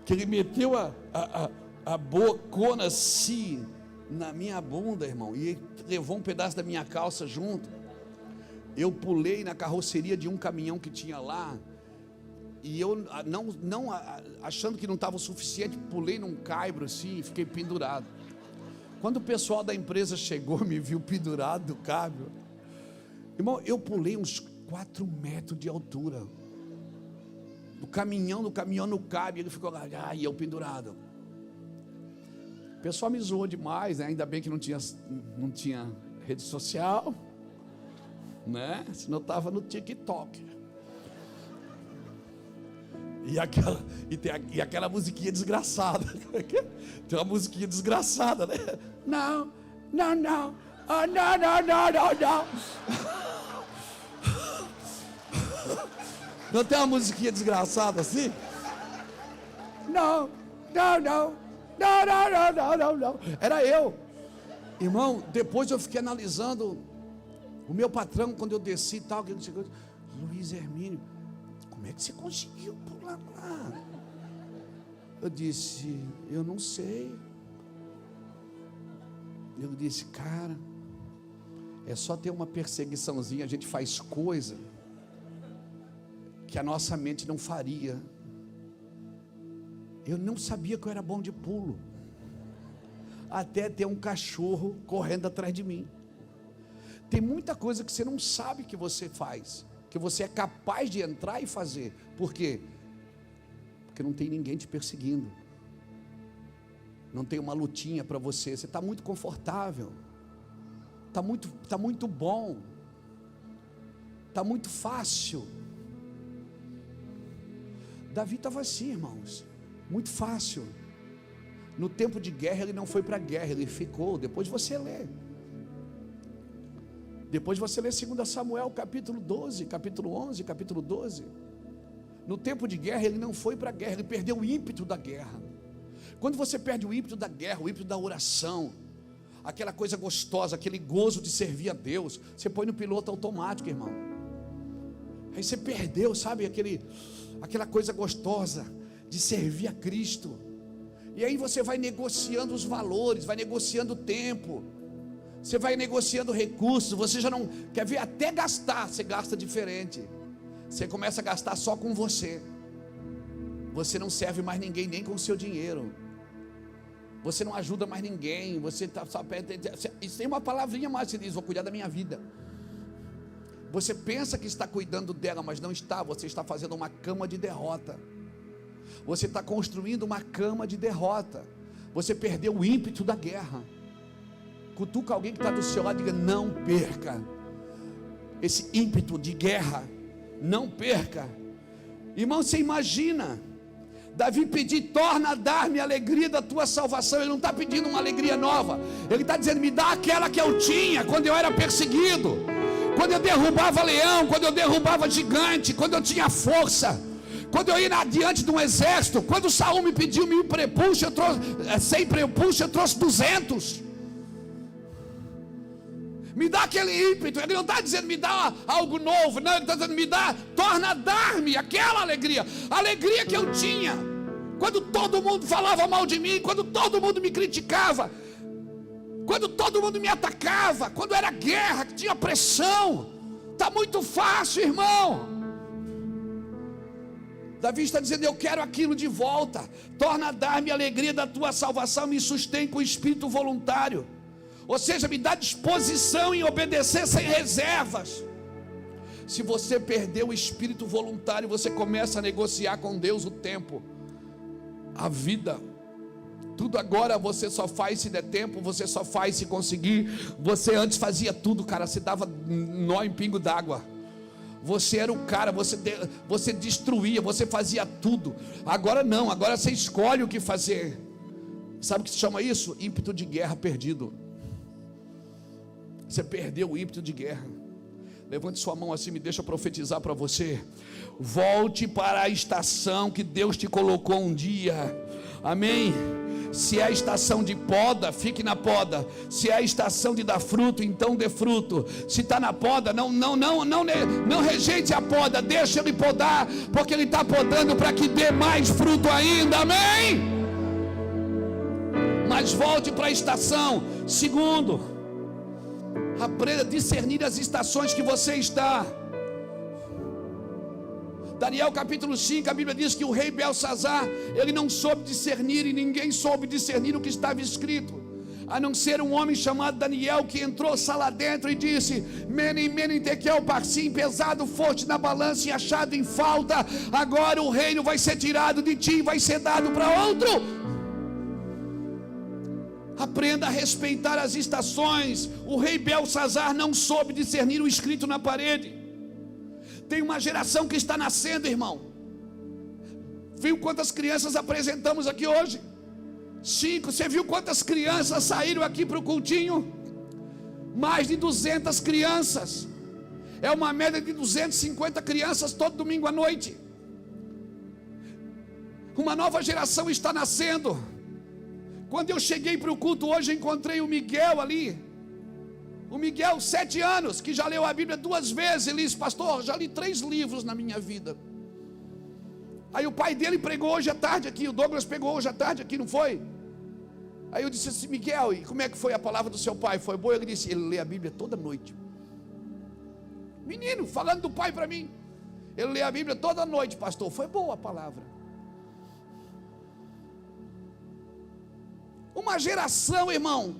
Que ele meteu a bocona assim na minha bunda, irmão. E ele levou um pedaço da minha calça junto. Eu pulei na carroceria de um caminhão que tinha lá. E eu, não achando que não estava o suficiente, pulei num caibro assim e fiquei pendurado. Quando o pessoal da empresa chegou, me viu pendurado do caibro, irmão, eu pulei uns 4 metros de altura. Do caminhão no caibro, ele ficou lá, e eu pendurado. O pessoal me zoou demais, né? Ainda bem que não tinha rede social, né? Senão eu estava no TikTok. E aquela musiquinha desgraçada. Tem uma musiquinha desgraçada, né? Não. Oh, não. Não tem uma musiquinha desgraçada assim? Não. Era eu. Irmão, depois eu fiquei analisando o meu patrão, quando eu desci e tal, que ele chegou, Luiz Hermínio, como é que você conseguiu pular lá? Eu disse, eu não sei. Ele disse, cara, é só ter uma perseguiçãozinha, a gente faz coisa que a nossa mente não faria. Eu não sabia que eu era bom de pulo, até ter um cachorro correndo atrás de mim. Tem muita coisa que você não sabe que você faz, que você é capaz de entrar e fazer. Por quê? Porque não tem ninguém te perseguindo, não tem uma lutinha para você, você está muito confortável, está muito bom, está muito fácil. Davi estava assim, irmãos, muito fácil. No tempo de guerra ele não foi para a guerra, ele ficou. Depois você lê. Depois você lê 2 Samuel capítulo 12, capítulo 11, capítulo 12. No tempo de guerra ele não foi para a guerra, ele perdeu o ímpeto da guerra. Quando você perde o ímpeto da guerra, o ímpeto da oração, aquela coisa gostosa, aquele gozo de servir a Deus, você põe no piloto automático, irmão. Aí você perdeu, sabe, aquela coisa gostosa de servir a Cristo. E aí você vai negociando os valores, vai negociando o tempo, você vai negociando recursos, você já não quer ver até gastar, você gasta diferente. Você começa a gastar só com você. Você não serve mais ninguém nem com o seu dinheiro. Você não ajuda mais ninguém. Você tá só isso tem uma palavrinha mais, você diz: vou cuidar da minha vida. Você pensa que está cuidando dela, mas não está. Você está fazendo uma cama de derrota. Você está construindo uma cama de derrota. Você perdeu o ímpeto da guerra. Cutuca alguém que está do seu lado e diga: não perca esse ímpeto de guerra. Não perca. Irmão, você imagina Davi pedir: torna a dar-me a alegria da tua salvação. Ele não está pedindo uma alegria nova. Ele está dizendo: me dá aquela que eu tinha quando eu era perseguido, quando eu derrubava leão, quando eu derrubava gigante, quando eu tinha força, quando eu ia adiante de um exército. Quando Saul me pediu 1000 prepulsos, eu trouxe 100 prepulsos, eu trouxe 200. Me dá aquele ímpeto. Ele não está dizendo me dá algo novo, não, ele está dizendo me dá, torna a dar-me aquela alegria, a alegria que eu tinha quando todo mundo falava mal de mim, quando todo mundo me criticava, quando todo mundo me atacava, quando era guerra, que tinha pressão. Está muito fácil, irmão. Davi está dizendo: eu quero aquilo de volta. Torna a dar-me a alegria da tua salvação, me sustém com o espírito voluntário. Ou seja, me dá disposição em obedecer sem reservas. Se você perder o espírito voluntário, você começa a negociar com Deus o tempo, a vida. Tudo agora você só faz se der tempo, você só faz se conseguir. Você antes fazia tudo, cara, você dava nó em pingo d'água. Você era o cara, você destruía, você fazia tudo. Agora não, agora você escolhe o que fazer. Sabe o que se chama isso? Ímpeto de guerra perdido. Você perdeu o ímpeto de guerra. Levante sua mão assim, me deixa profetizar para você. Volte para a estação que Deus te colocou um dia. Amém? Se é a estação de poda, fique na poda. Se é a estação de dar fruto, então dê fruto. Se está na poda, não rejeite a poda, deixa ele podar, porque ele está podando para que dê mais fruto ainda. Amém? Mas volte para a estação. Segundo, aprenda a discernir as estações que você está. Daniel capítulo 5, a Bíblia diz que o rei Belsazar, ele não soube discernir, e ninguém soube discernir o que estava escrito, a não ser um homem chamado Daniel, que entrou sala dentro e disse: Menem, Menem, Tekel, Parsim, pesado foste na balança e achado em falta. Agora o reino vai ser tirado de ti e vai ser dado para outro. Aprenda a respeitar as estações. O rei Belsazar não soube discernir o escrito na parede. Tem uma geração que está nascendo, irmão. Viu quantas crianças apresentamos aqui hoje? 5. Você viu quantas crianças saíram aqui para o cultinho? Mais de 200 crianças. É uma média de 250 crianças todo domingo à noite. Uma nova geração está nascendo. Quando eu cheguei para o culto hoje, encontrei o Miguel ali. O Miguel, 7 anos, que já leu a Bíblia 2 vezes. Ele disse: pastor, já li 3 livros na minha vida. Aí o pai dele pregou hoje à tarde aqui. O Douglas pegou hoje à tarde aqui, não foi? Aí eu disse assim: Miguel, e como é que foi a palavra do seu pai? Foi boa? Ele disse: ele lê a Bíblia toda noite. Menino, falando do pai para mim. Ele lê a Bíblia toda noite, pastor. Foi boa a palavra. Uma geração, irmão,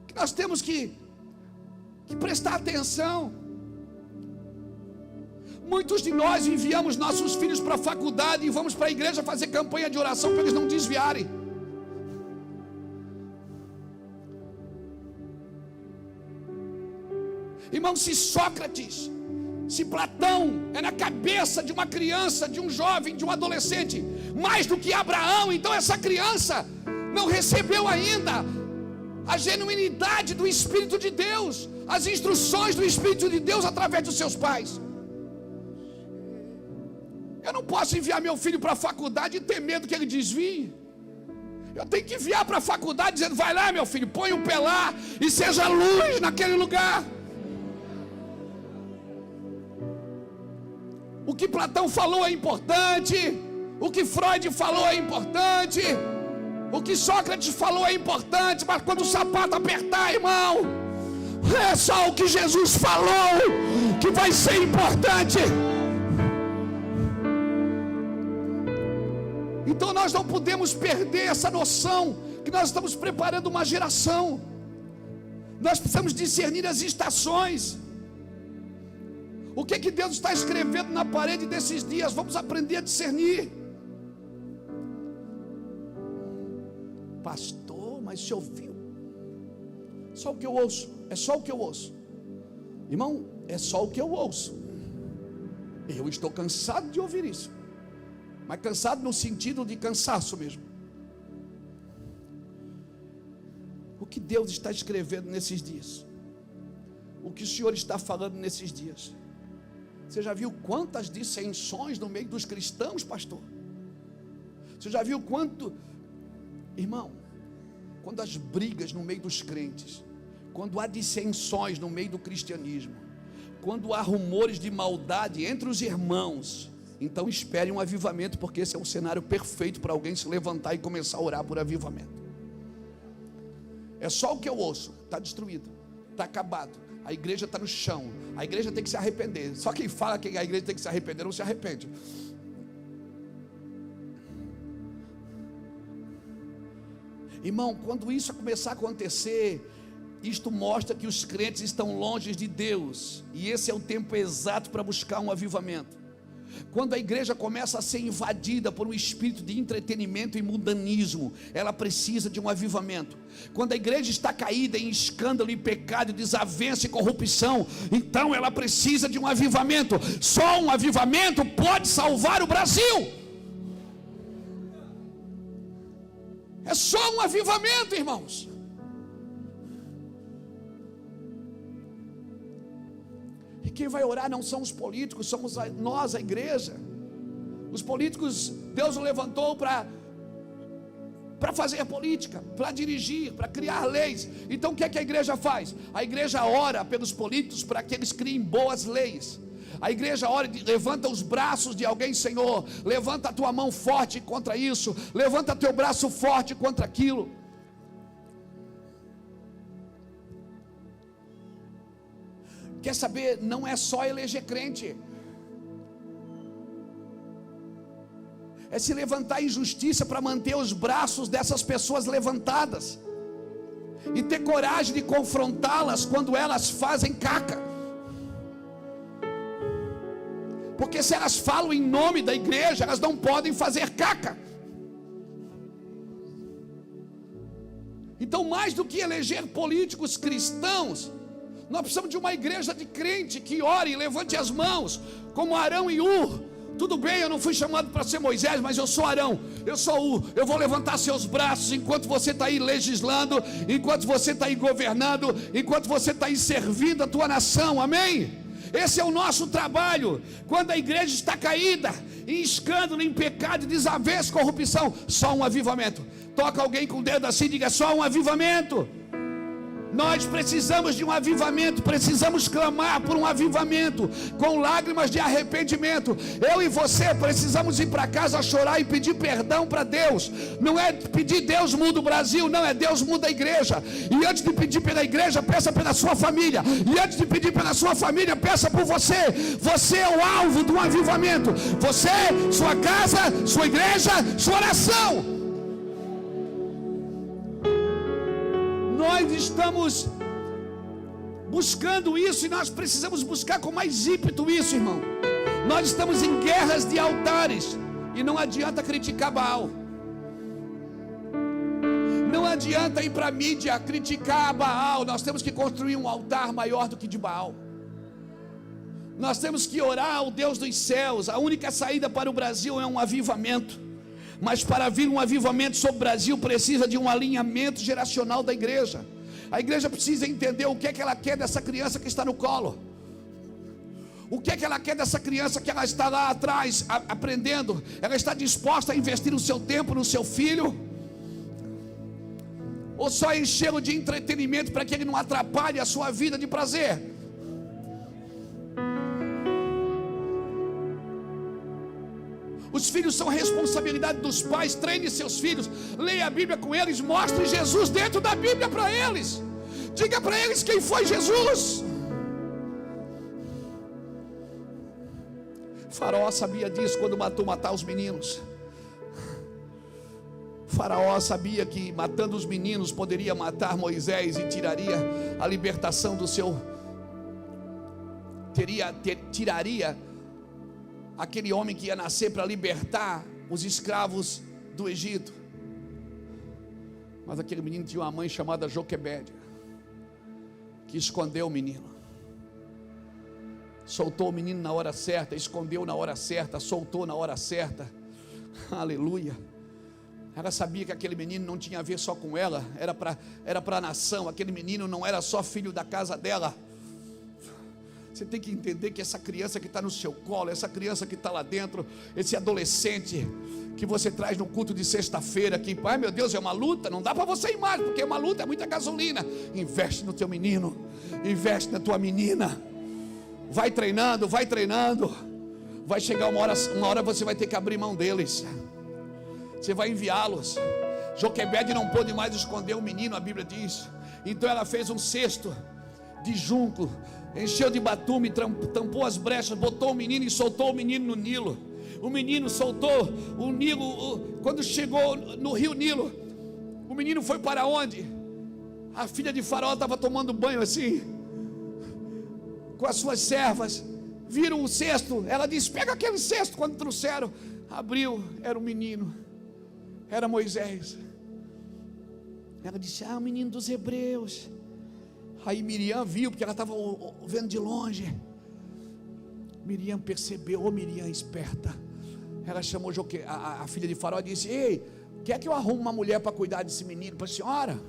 que nós temos que prestar atenção. Muitos de nós enviamos nossos filhos para a faculdade e vamos para a igreja fazer campanha de oração para eles não desviarem. Irmão, se Sócrates, se Platão é na cabeça de uma criança, de um jovem, de um adolescente, mais do que Abraão, então essa criança não recebeu ainda a genuinidade do Espírito de Deus, as instruções do Espírito de Deus através dos seus pais. Eu não posso enviar meu filho para a faculdade e ter medo que ele desvie. Eu tenho que enviar para a faculdade dizendo: vai lá, meu filho, põe o pé lá e seja luz naquele lugar. O que Platão falou é importante, o que Freud falou é importante, o que Sócrates falou é importante, mas quando o sapato apertar, irmão, é só o que Jesus falou que vai ser importante. Então nós não podemos perder essa noção que nós estamos preparando uma geração. Nós precisamos discernir as estações. O que Deus está escrevendo na parede desses dias? Vamos aprender a discernir. Pastor, mas você ouviu? Só o que eu ouço. É só o que eu ouço. Irmão, é só o que eu ouço. Eu estou cansado de ouvir isso. Mas cansado no sentido de cansaço mesmo. O que Deus está escrevendo nesses dias? O que o Senhor está falando nesses dias? Você já viu quantas dissensões no meio dos cristãos, pastor? Você já viu quanto... Irmão, quando as brigas no meio dos crentes, quando há dissensões no meio do cristianismo, quando há rumores de maldade entre os irmãos, então espere um avivamento, porque esse é um cenário perfeito para alguém se levantar e começar a orar por avivamento. É só o que eu ouço: está destruído, está acabado, a igreja está no chão, a igreja tem que se arrepender. Só quem fala que a igreja tem que se arrepender não se arrepende. Irmão, quando isso começar a acontecer, isto mostra que os crentes estão longe de Deus, e esse é o tempo exato para buscar um avivamento. Quando a igreja começa a ser invadida por um espírito de entretenimento e mundanismo, ela precisa de um avivamento. Quando a igreja está caída em escândalo e pecado, desavença e corrupção, então ela precisa de um avivamento. Só um avivamento pode salvar o Brasil. É só um avivamento, irmãos. E quem vai orar não são os políticos, somos nós, a igreja. Os políticos, Deus o levantou para fazer política, para dirigir, para criar leis. Então o que é que a igreja faz? A igreja ora pelos políticos para que eles criem boas leis. A igreja ora e levanta os braços de alguém: Senhor, levanta a tua mão forte contra isso, levanta teu braço forte contra aquilo. Quer saber? Não é só eleger crente, é se levantar em justiça para manter os braços dessas pessoas levantadas e ter coragem de confrontá-las quando elas fazem caca. Porque se elas falam em nome da igreja, elas não podem fazer caca. Então, mais do que eleger políticos cristãos, nós precisamos de uma igreja de crente que ore e levante as mãos, como Arão e Ur. Tudo bem, eu não fui chamado para ser Moisés, mas eu sou Arão, eu sou Ur. Eu vou levantar seus braços enquanto você está aí legislando, enquanto você está aí governando, enquanto você está aí servindo a tua nação, amém? Esse é o nosso trabalho. Quando a igreja está caída em escândalo, em pecado, desavença, corrupção, só um avivamento. Toca alguém com o dedo assim e diga: só um avivamento. Nós precisamos de um avivamento, precisamos clamar por um avivamento, com lágrimas de arrependimento. Eu e você precisamos ir para casa chorar e pedir perdão para Deus. Não é pedir Deus muda o Brasil, não, é Deus muda a igreja. E antes de pedir pela igreja, peça pela sua família. E antes de pedir pela sua família, peça por você. Você é o alvo de um avivamento. Você, sua casa, sua igreja, sua nação. Nós estamos buscando isso e nós precisamos buscar com mais ímpeto isso, irmão. Nós estamos em guerras de altares e não adianta criticar Baal. Não adianta ir para a mídia criticar Baal. Nós temos que construir um altar maior do que de Baal. Nós temos que orar ao Deus dos céus. A única saída para o Brasil é um avivamento. Mas para vir um avivamento sobre o Brasil, precisa de um alinhamento geracional da igreja. A igreja precisa entender o que é que ela quer dessa criança que está no colo. O que é que ela quer dessa criança que ela está lá atrás aprendendo? Ela está disposta a investir o seu tempo no seu filho? Ou só enchê-lo de entretenimento para que ele não atrapalhe a sua vida de prazer? Os filhos são responsabilidade dos pais. Treine seus filhos, leia a Bíblia com eles, mostre Jesus dentro da Bíblia para eles, diga para eles quem foi Jesus. Faraó sabia disso quando matar os meninos. Faraó sabia que matando os meninos poderia matar Moisés e tiraria a libertação do seu, tiraria aquele homem que ia nascer para libertar os escravos do Egito. Mas aquele menino tinha uma mãe chamada Joquebede, que escondeu o menino. Soltou o menino na hora certa, escondeu na hora certa, soltou na hora certa. Aleluia. Ela sabia que aquele menino não tinha a ver só com ela, era para a nação. Aquele menino não era só filho da casa dela. Você tem que entender que essa criança que está no seu colo, essa criança que está lá dentro, esse adolescente que você traz no culto de sexta-feira, que, ai meu Deus, é uma luta, não dá para você ir mais, porque é uma luta, é muita gasolina. Investe no teu menino, investe na tua menina, vai treinando, vai chegar uma hora você vai ter que abrir mão deles, você vai enviá-los. Joquebede não pôde mais esconder o menino, a Bíblia diz. Então ela fez um cesto de junco, encheu de batume, tampou as brechas, botou o menino e soltou o menino no Nilo. O menino soltou o Nilo. Quando chegou no rio Nilo, o menino foi para onde? A filha de Faraó estava tomando banho assim, com as suas servas. Viram o cesto, ela disse: pega aquele cesto. Quando trouxeram, abriu, era o menino, era Moisés. Ela disse: o menino dos hebreus. Aí Miriam viu, porque ela estava vendo de longe. Miriam percebeu, Miriam esperta. Ela chamou a filha de Faraó e disse: ei, quer que eu arrume uma mulher para cuidar desse menino para a senhora?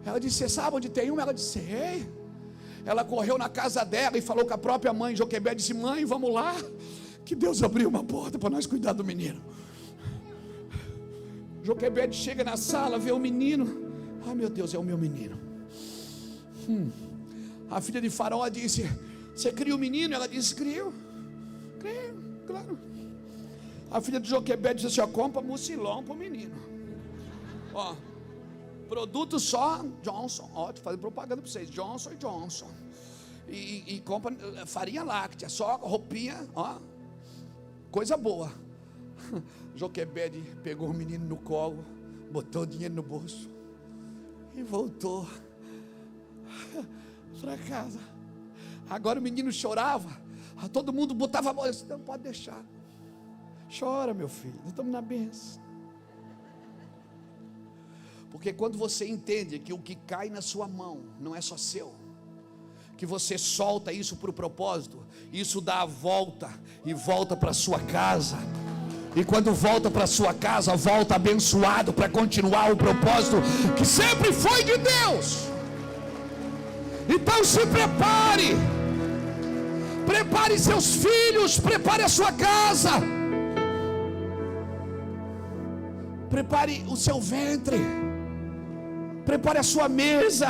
Ela disse: você sabe onde tem uma? Ela disse: sei. Ela correu na casa dela e falou com a própria mãe. Joquebede disse: mãe, vamos lá, que Deus abriu uma porta para nós cuidar do menino. Joquebede chega na sala, vê o menino. Meu Deus, é o meu menino. A filha de Faraó disse: você cria o menino? Ela disse: crio, claro. A filha de Joquebede disse assim: compra mucilão para o menino. Produto só Johnson. Estou fazendo propaganda para vocês, Johnson e Johnson. E compra farinha láctea, só roupinha, coisa boa. Joquebede pegou o menino no colo, botou o dinheiro no bolso e voltou para casa. Agora o menino chorava, todo mundo botava a mão. Eu disse: não pode deixar, chora meu filho, nós estamos na bênção. Porque quando você entende que o que cai na sua mão não é só seu, que você solta isso para o propósito, isso dá a volta e volta para a sua casa. E quando volta para a sua casa, volta abençoado para continuar o propósito que sempre foi de Deus. Então se prepare, prepare seus filhos, prepare a sua casa, prepare o seu ventre, prepare a sua mesa.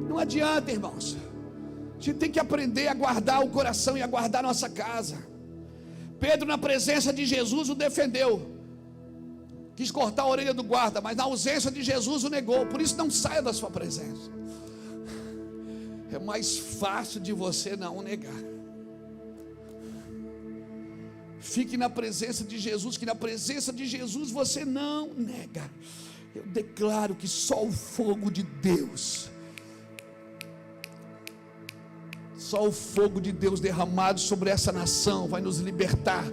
Não adianta, irmãos, a gente tem que aprender a guardar o coração e a guardar a nossa casa. Pedro, na presença de Jesus, o defendeu, quis cortar a orelha do guarda, mas na ausência de Jesus o negou. Por isso não saia da sua presença. É mais fácil de você não negar. Fique na presença de Jesus, que na presença de Jesus você não nega. Eu declaro que só o fogo de Deus, só o fogo de Deus derramado sobre essa nação vai nos libertar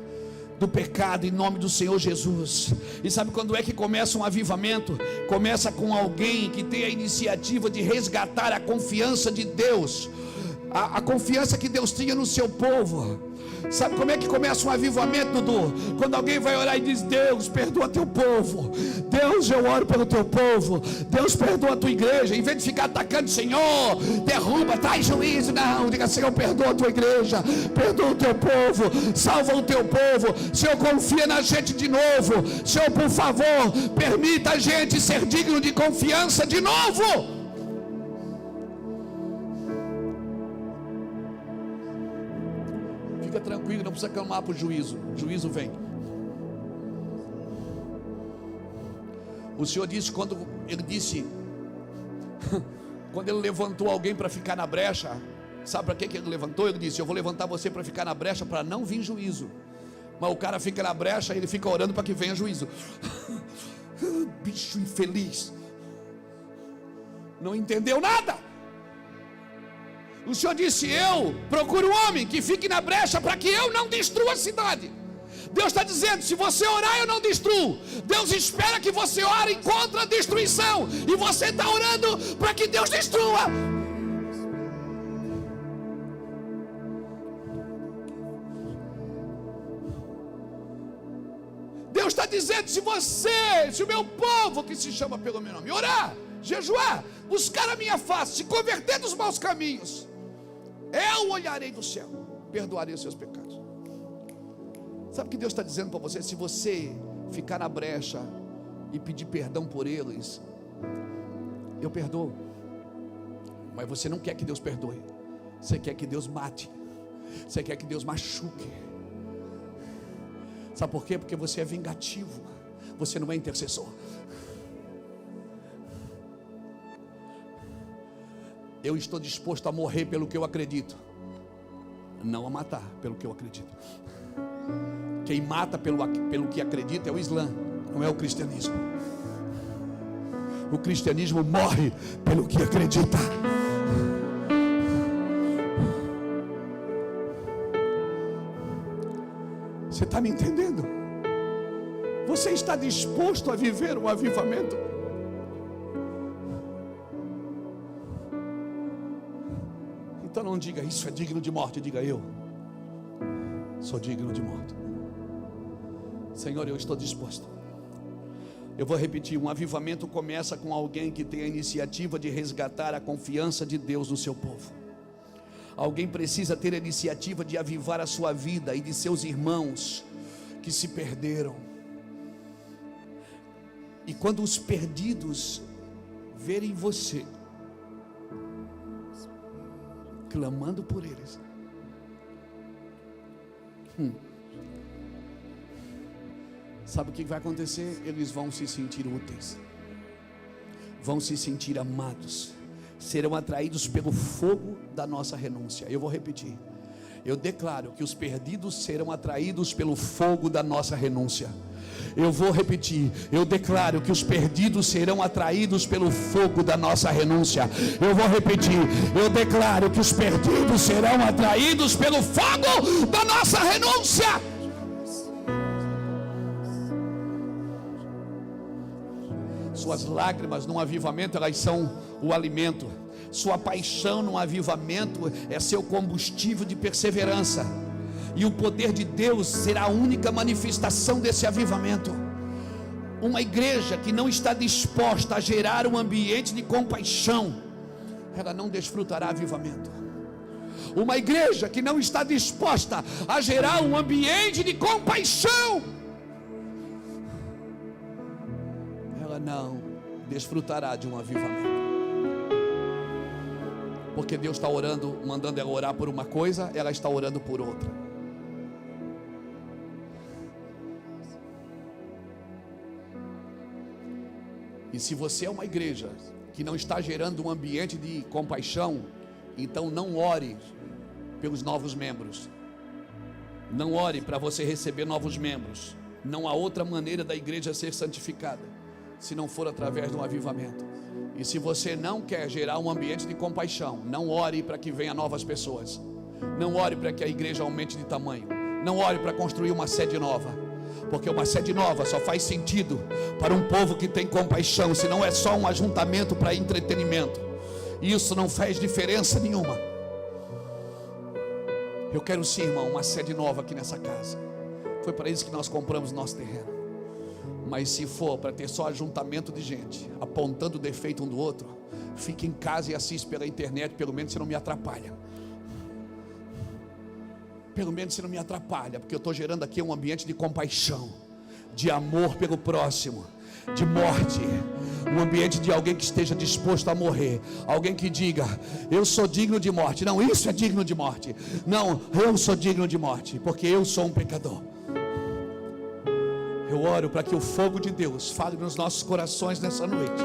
do pecado, em nome do Senhor Jesus. E sabe quando é que começa um avivamento? Começa com alguém que tem a iniciativa de resgatar a confiança de Deus. a confiança que Deus tinha no seu povo. Sabe como é que começa um avivamento, Dudu? Quando alguém vai orar e diz: Deus, perdoa teu povo. Deus, eu oro pelo teu povo. Deus, perdoa a tua igreja. Em vez de ficar atacando: Senhor, derruba, traz juízo. Não, diga: Senhor, perdoa a tua igreja, perdoa o teu povo, salva o teu povo. Senhor, confia na gente de novo. Senhor, por favor, permita a gente ser digno de confiança de novo. Fica tranquilo, não precisa clamar para o juízo. O juízo vem. O Senhor disse, quando ele levantou alguém para ficar na brecha, sabe para que ele levantou? Ele disse: eu vou levantar você para ficar na brecha, para não vir juízo. Mas o cara fica na brecha e ele fica orando para que venha juízo. Bicho infeliz, não entendeu nada. O Senhor disse: eu procuro um homem que fique na brecha para que eu não destrua a cidade. Deus está dizendo: se você orar, eu não destruo. Deus espera que você ore contra a destruição, e você está orando para que Deus destrua. Deus está dizendo: se o meu povo, que se chama pelo meu nome, orar, jejuar, buscar a minha face, se converter dos maus caminhos, eu olharei do céu, perdoarei os seus pecados. Sabe o que Deus está dizendo para você? Se você ficar na brecha e pedir perdão por eles, eu perdoo. Mas você não quer que Deus perdoe, você quer que Deus mate, você quer que Deus machuque. Sabe por quê? Porque você é vingativo, você não é intercessor. Eu estou disposto a morrer pelo que eu acredito, não a matar pelo que eu acredito. Quem mata pelo que acredita é o Islã, não é o cristianismo. O cristianismo morre pelo que acredita. Você está me entendendo? Você está disposto a viver um avivamento? Então não diga: isso é digno de morte. Diga: eu sou digno de morte. Senhor, eu estou disposto. Eu vou repetir: um avivamento começa com alguém que tem a iniciativa de resgatar a confiança de Deus no seu povo. Alguém precisa ter a iniciativa de avivar a sua vida e de seus irmãos que se perderam. E quando os perdidos verem você clamando por eles, sabe o que vai acontecer? Eles vão se sentir úteis, vão se sentir amados, serão atraídos pelo fogo da nossa renúncia. Eu vou repetir: eu declaro que os perdidos serão atraídos pelo fogo da nossa renúncia. Eu vou repetir: eu declaro que os perdidos serão atraídos pelo fogo da nossa renúncia. Eu vou repetir: eu declaro que os perdidos serão atraídos pelo fogo da nossa renúncia. Suas lágrimas num avivamento, elas são o alimento. Sua paixão num avivamento é seu combustível de perseverança. E o poder de Deus será a única manifestação desse avivamento. Uma igreja que não está disposta a gerar um ambiente de compaixão, ela não desfrutará avivamento. Uma igreja que não está disposta a gerar um ambiente de compaixão, ela não desfrutará de um avivamento. Porque Deus está orando, mandando ela orar por uma coisa, ela está orando por outra. E se você é uma igreja que não está gerando um ambiente de compaixão, então não ore pelos novos membros. Não ore para você receber novos membros. Não há outra maneira da igreja ser santificada se não for através de um avivamento. E se você não quer gerar um ambiente de compaixão, não ore para que venham novas pessoas. Não ore para que a igreja aumente de tamanho. Não ore para construir uma sede nova. Porque uma sede nova só faz sentido para um povo que tem compaixão, se não é só um ajuntamento para entretenimento. Isso não faz diferença nenhuma. Eu quero sim, irmão, uma sede nova aqui nessa casa. Foi para isso que nós compramos nosso terreno. Mas se for para ter só ajuntamento de gente apontando o defeito um do outro, fique em casa e assiste pela internet. Pelo menos você não me atrapalha. Pelo menos você não me atrapalha, porque eu estou gerando aqui um ambiente de compaixão, de amor pelo próximo, de morte, um ambiente de alguém que esteja disposto a morrer, alguém que diga: eu sou digno de morte. Não, isso é digno de morte. Não, eu sou digno de morte, porque eu sou um pecador. Eu oro para que o fogo de Deus fale nos nossos corações nessa noite.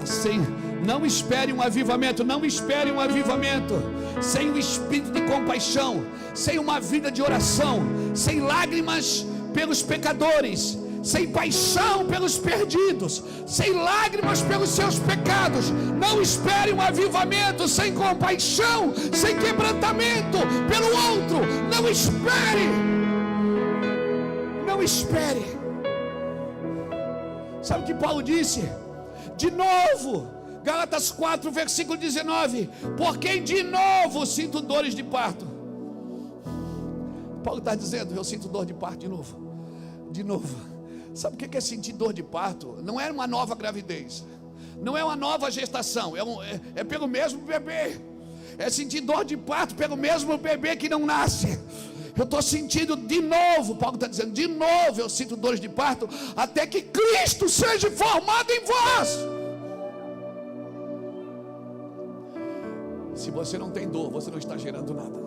Sim, não espere um avivamento, não espere um avivamento sem o espírito de compaixão, sem uma vida de oração, sem lágrimas pelos pecadores, sem paixão pelos perdidos, sem lágrimas pelos seus pecados. Não espere um avivamento sem compaixão, sem quebrantamento pelo outro. Não espere, não espere. Sabe o que Paulo disse? De novo, Gálatas 4, versículo 19: porque de novo sinto dores de parto. Paulo está dizendo: eu sinto dor de parto de novo. De novo. Sabe o que é sentir dor de parto? Não é uma nova gravidez, não é uma nova gestação, é pelo mesmo bebê. É sentir dor de parto pelo mesmo bebê que não nasce. Eu estou sentindo de novo, Paulo está dizendo, de novo eu sinto dores de parto, até que Cristo seja formado em vós. Se você não tem dor, você não está gerando nada.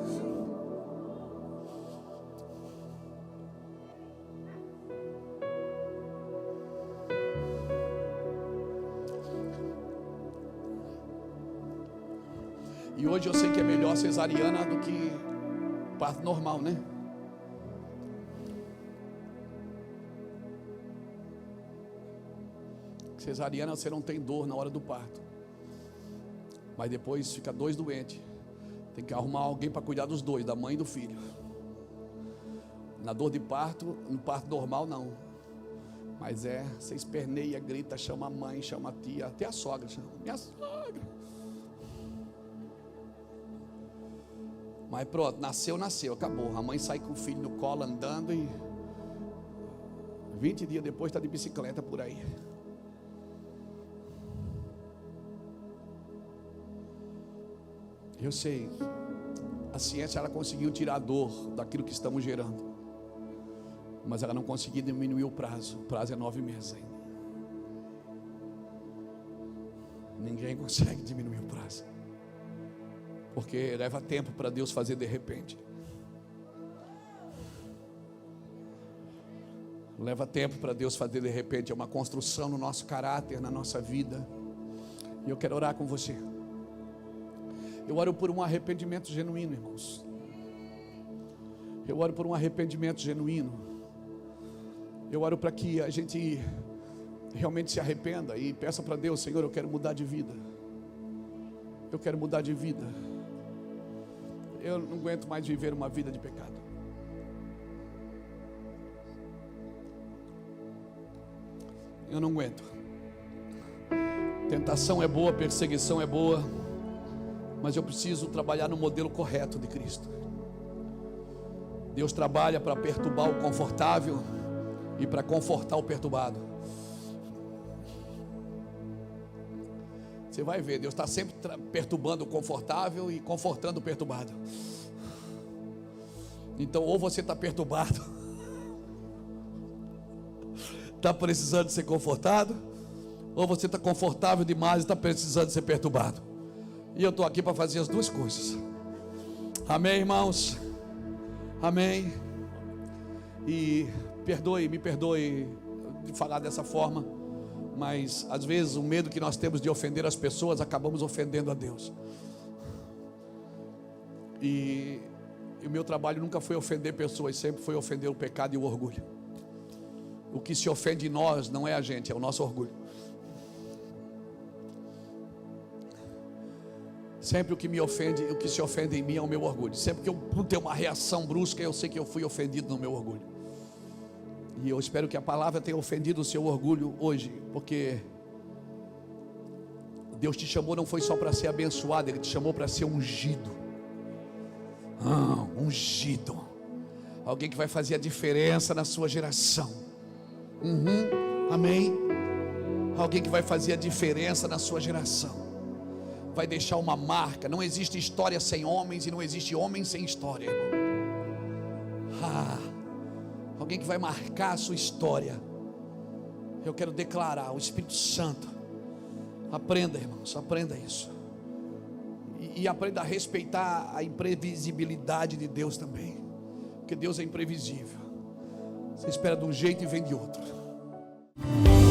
E hoje eu sei que é melhor cesariana do que parto normal, né? Cesariana você não tem dor na hora do parto, mas depois fica dois doentes. Tem que arrumar alguém para cuidar dos dois, da mãe e do filho. Na dor de parto, no parto normal não. Mas você esperneia, grita, chama a mãe, chama a tia, até a sogra chama. Minha sogra. Mas pronto, nasceu, acabou. A mãe sai com o filho no colo andando e 20 dias depois está de bicicleta por aí. Eu sei, a ciência ela conseguiu tirar a dor daquilo que estamos gerando, mas ela não conseguiu diminuir o prazo. O prazo é 9 meses ainda. Ninguém consegue diminuir o prazo, porque leva tempo para Deus fazer de repente. Leva tempo para Deus fazer de repente. É uma construção no nosso caráter, na nossa vida. E eu quero orar com você. Eu oro por um arrependimento genuíno, irmãos. Eu oro por um arrependimento genuíno. Eu oro para que a gente realmente se arrependa e peça para Deus: Senhor, eu quero mudar de vida. Eu quero mudar de vida. Eu não aguento mais viver uma vida de pecado. Eu não aguento. Tentação é boa, perseguição é boa, mas eu preciso trabalhar no modelo correto de Cristo. Deus trabalha para perturbar o confortável e para confortar o perturbado. Você vai ver, Deus está sempre perturbando o confortável e confortando o perturbado. Então, ou você está perturbado, está precisando de ser confortado, ou você está confortável demais e está precisando de ser perturbado. E eu estou aqui para fazer as duas coisas. Amém, irmãos? Amém? E me perdoe de falar dessa forma, mas às vezes o medo que nós temos de ofender as pessoas, acabamos ofendendo a Deus. E o meu trabalho nunca foi ofender pessoas, sempre foi ofender o pecado e o orgulho. O que se ofende em nós não é a gente, é o nosso orgulho. Sempre o que me ofende, o que se ofende em mim é o meu orgulho. Sempre que eu tenho uma reação brusca, eu sei que eu fui ofendido no meu orgulho. E eu espero que a palavra tenha ofendido o seu orgulho hoje, porque Deus te chamou não foi só para ser abençoado, Ele te chamou para ser ungido. Ungido. Alguém que vai fazer a diferença na sua geração. Amém. Alguém que vai fazer a diferença na sua geração. Vai deixar uma marca. Não existe história sem homens e não existe homem sem história, irmão. Alguém que vai marcar a sua história. Eu quero declarar, o Espírito Santo. Aprenda, irmãos, aprenda isso. E aprenda a respeitar a imprevisibilidade de Deus também. Porque Deus é imprevisível. Você espera de um jeito e vem de outro.